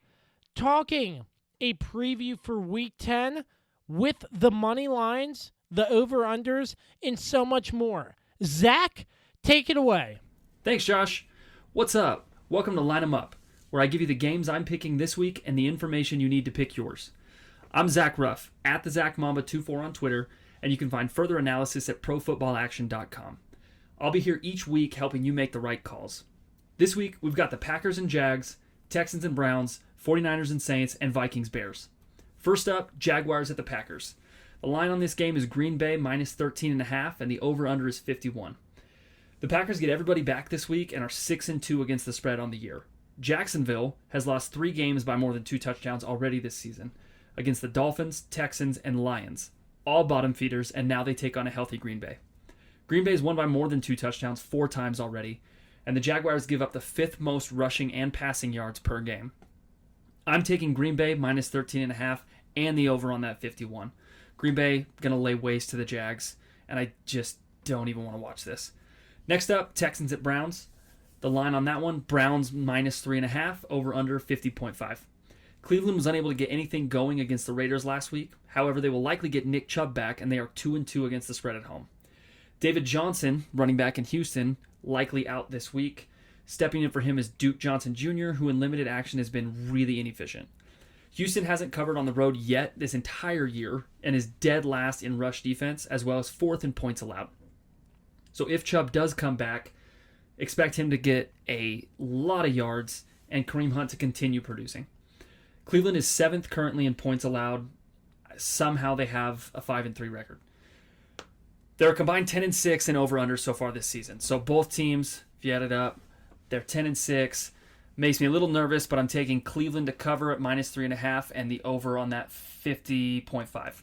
talking a preview for Week 10 with the money lines, the over-unders, and so much more. Zach, take it away. Thanks, Josh. What's up? Welcome to Line 'em Up, where I give you the games I'm picking this week and the information you need to pick yours. I'm Zach Ruff, at the ZachMamba24 on Twitter, and you can find further analysis at ProFootballAction.com. I'll be here each week helping you make the right calls. This week, we've got the Packers and Jags, Texans and Browns, 49ers and Saints, and Vikings Bears. First up, Jaguars at the Packers. The line on this game is Green Bay minus 13.5, and the over-under is 51. The Packers get everybody back this week and are 6-2 against the spread on the year. Jacksonville has lost 3 games by more than 2 touchdowns already this season against the Dolphins, Texans, and Lions. All bottom feeders, and now they take on a healthy Green Bay. Green Bay's won by more than 2 touchdowns 4 times already, and the Jaguars give up the 5th most rushing and passing yards per game. I'm taking Green Bay minus 13.5 and the over on that 51. Green Bay going to lay waste to the Jags, and I just don't even want to watch this. Next up, Texans at Browns. The line on that one, Browns minus 3.5, over under 50.5. Cleveland was unable to get anything going against the Raiders last week. However, they will likely get Nick Chubb back, and they are 2-2 against the spread at home. David Johnson, running back in Houston, likely out this week. Stepping in for him is Duke Johnson Jr., who in limited action has been really inefficient. Houston hasn't covered on the road yet this entire year and is dead last in rush defense, as well as 4th in points allowed. So if Chubb does come back, expect him to get a lot of yards and Kareem Hunt to continue producing. Cleveland is 7th currently in points allowed. somehow they have a 5-3 record. They're a combined 10-6 in over/under so far this season. So both teams, if you add it up, they're 10-6. Makes me a little nervous, but I'm taking Cleveland to cover at -3.5 and the over on that 50.5.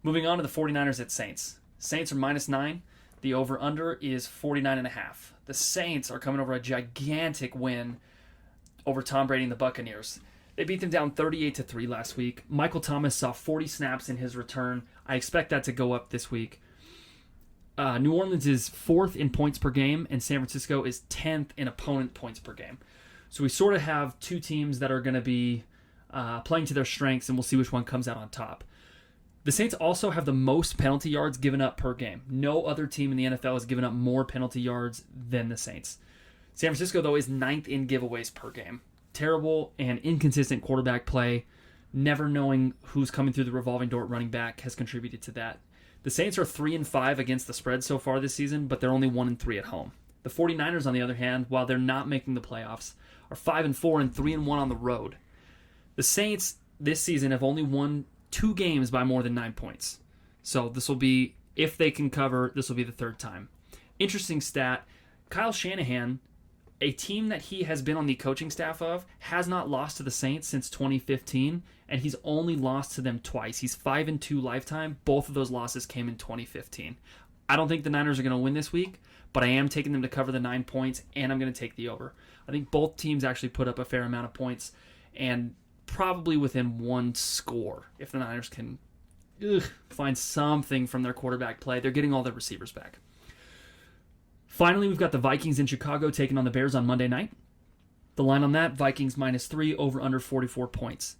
Moving on to the 49ers at Saints. Saints are -9. The over/under is 49.5. The Saints are coming over a gigantic win over Tom Brady and the Buccaneers. They beat them down 38-3 last week. Michael Thomas saw 40 snaps in his return. I expect that to go up this week. New Orleans is 4th in points per game, and San Francisco is 10th in opponent points per game. So we sort of have two teams that are going to be playing to their strengths, and we'll see which one comes out on top. The Saints also have the most penalty yards given up per game. No other team in the NFL has given up more penalty yards than the Saints. San Francisco, though, is 9th in giveaways per game. Terrible and inconsistent quarterback play. Never knowing who's coming through the revolving door at running back has contributed to that. The Saints are 3-5 against the spread so far this season, but they're only 1-3 at home. The 49ers, on the other hand, while they're not making the playoffs, are 5-4 and 3-1 on the road. The Saints this season have only won 2 games by more than 9 points. So this will be, if they can cover, this will be the 3rd time. Interesting stat, Kyle Shanahan, a team that he has been on the coaching staff of, has not lost to the Saints since 2015, and he's only lost to them twice. He's 5-2 lifetime. Both of those losses came in 2015. I don't think the Niners are going to win this week, but I am taking them to cover the 9 points, and I'm going to take the over. I think both teams actually put up a fair amount of points, and probably within 1 score if the Niners can find something from their quarterback play. They're getting all their receivers back. Finally, we've got the Vikings in Chicago taking on the Bears on Monday night. The line on that, Vikings -3, over under 44 points.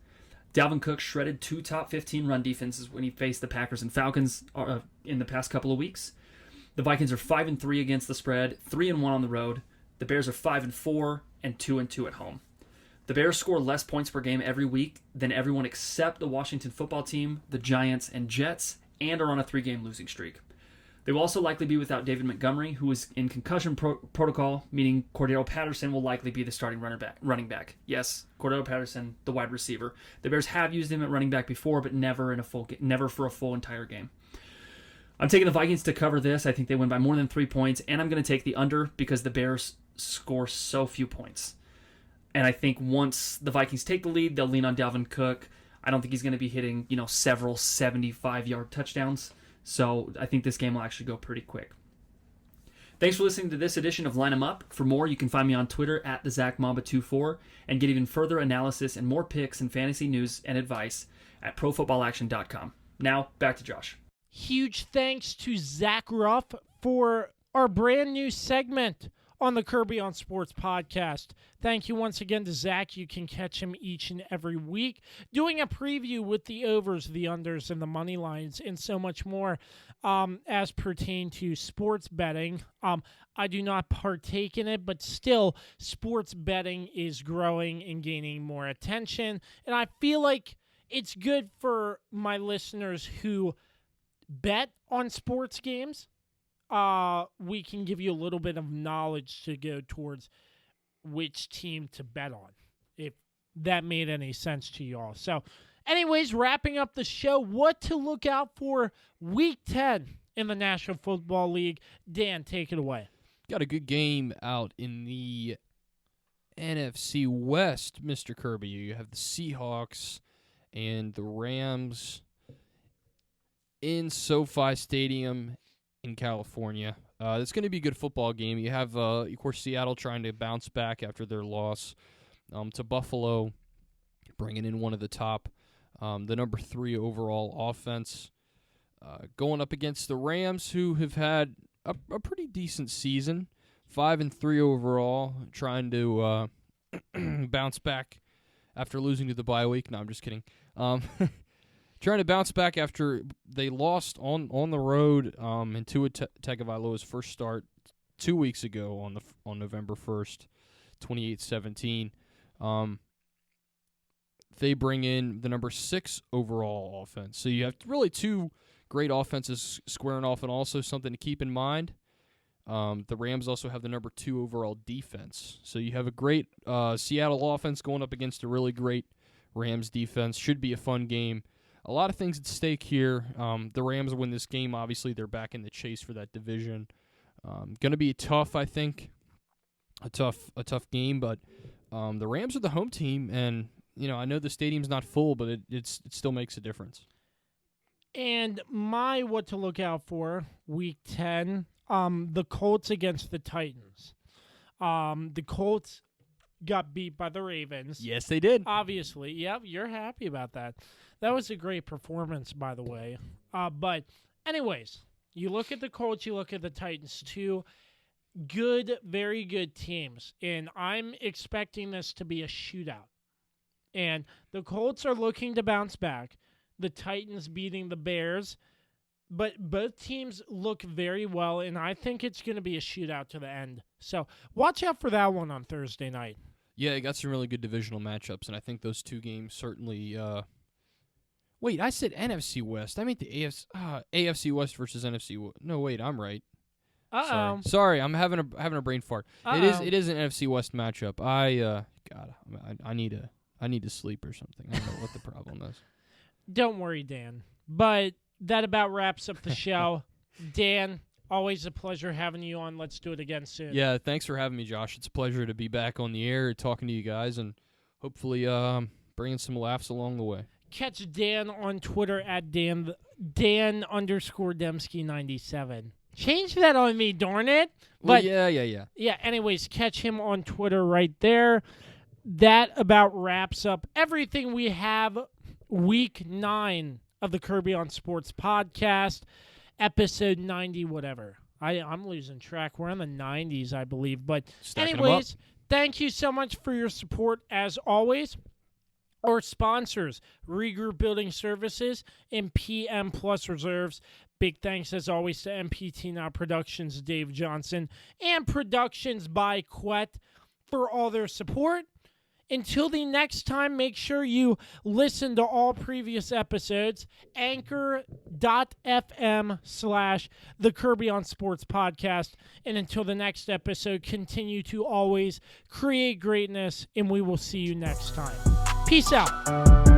Dalvin Cook shredded 2 top 15 run defenses when he faced the Packers and Falcons in the past couple of weeks. The Vikings are 5-3 against the spread, 3-1 on the road. The Bears are 5-4 and 2-2 at home. The Bears score less points per game every week than everyone except the Washington football team, the Giants, and Jets, and are on a 3-game losing streak. They will also likely be without David Montgomery, who is in concussion protocol, meaning Cordero Patterson will likely be the starting running back. Yes, Cordero Patterson, the wide receiver. The Bears have used him at running back before, but never for a full entire game. I'm taking the Vikings to cover this. I think they win by more than 3 points, and I'm going to take the under because the Bears score so few points. And I think once the Vikings take the lead, they'll lean on Dalvin Cook. I don't think he's going to be hitting, several 75-yard touchdowns. So I think this game will actually go pretty quick. Thanks for listening to this edition of Line 'em Up. For more, you can find me on Twitter at @TheZachMamba24 and get even further analysis and more picks and fantasy news and advice at ProFootballAction.com. Now, back to Josh. Huge thanks to Zach Ruff for our brand new segment on the Kirby on Sports podcast. Thank you once again to Zach. You can catch him each and every week doing a preview with the overs, the unders, and the money lines, and so much more as pertain to sports betting. I do not partake in it, but still, sports betting is growing and gaining more attention, and I feel like it's good for my listeners who bet on sports games. We can give you a little bit of knowledge to go towards which team to bet on, if that made any sense to you all. So, anyways, wrapping up the show, what to look out for Week 10 in the National Football League. Dan, take it away. Got a good game out in the NFC West, Mr. Kirby. You have the Seahawks and the Rams in SoFi Stadium in California. It's going to be a good football game. You have, of course, Seattle trying to bounce back after their loss to Buffalo, bringing in one of the top, the number 3 overall offense, going up against the Rams, who have had a pretty decent season, 5-3 overall, trying to bounce back after losing to the bye week. No, I'm just kidding. Trying to bounce back after they lost on the road in Tua Tagovailoa's first start 2 weeks ago on November 1st, 28-17. They bring in the number 6 overall offense. So you have really 2 great offenses squaring off, and also something to keep in mind. The Rams also have the number 2 overall defense. So you have a great Seattle offense going up against a really great Rams defense. Should be a fun game. a lot of things at stake here. The Rams win this game. Obviously, they're back in the chase for that division. Going to be tough, I think. A tough game, but the Rams are the home team, and I know the stadium's not full, but it still makes a difference. And my what to look out for, Week 10, the Colts against the Titans. The Colts got beat by the Ravens. Yes, they did. Obviously. Yep, you're happy about that. That was a great performance, by the way. But anyways, you look at the Colts, you look at the Titans, two good, very good teams. And I'm expecting this to be a shootout. And the Colts are looking to bounce back. The Titans beating the Bears. But both teams look very well, and I think it's going to be a shootout to the end. So watch out for that one on Thursday night. Yeah, it got some really good divisional matchups, and I think those two games certainly wait, I said NFC West. I meant the AFC West versus NFC West. No, wait, I'm right. Uh-oh. Sorry, I'm having a brain fart. Uh-oh. It is an NFC West matchup. I need to sleep or something. I don't know what the problem is. Don't worry, Dan. But that about wraps up the show. Dan, always a pleasure having you on. Let's do it again soon. Yeah, thanks for having me, Josh. It's a pleasure to be back on the air talking to you guys and hopefully bringing some laughs along the way. Catch Dan on Twitter at Dan_Demski97. Change that on me, darn it. Well, But yeah. Yeah, anyways, catch him on Twitter right there. That about wraps up everything we have Week 9 of the Kirby on Sports podcast, episode 90, whatever. I'm losing track. We're in the 90s, I believe. But anyways, thank you so much for your support as always. Our sponsors, Regroup Building Services and PM Plus Reserves. Big thanks, as always, to MPT Now Productions, Dave Johnson, and Productions by Quet for all their support. Until the next time, make sure you listen to all previous episodes. Anchor.fm/The Kirby on Sports Podcast. And until the next episode, continue to always create greatness, and we will see you next time. Peace out.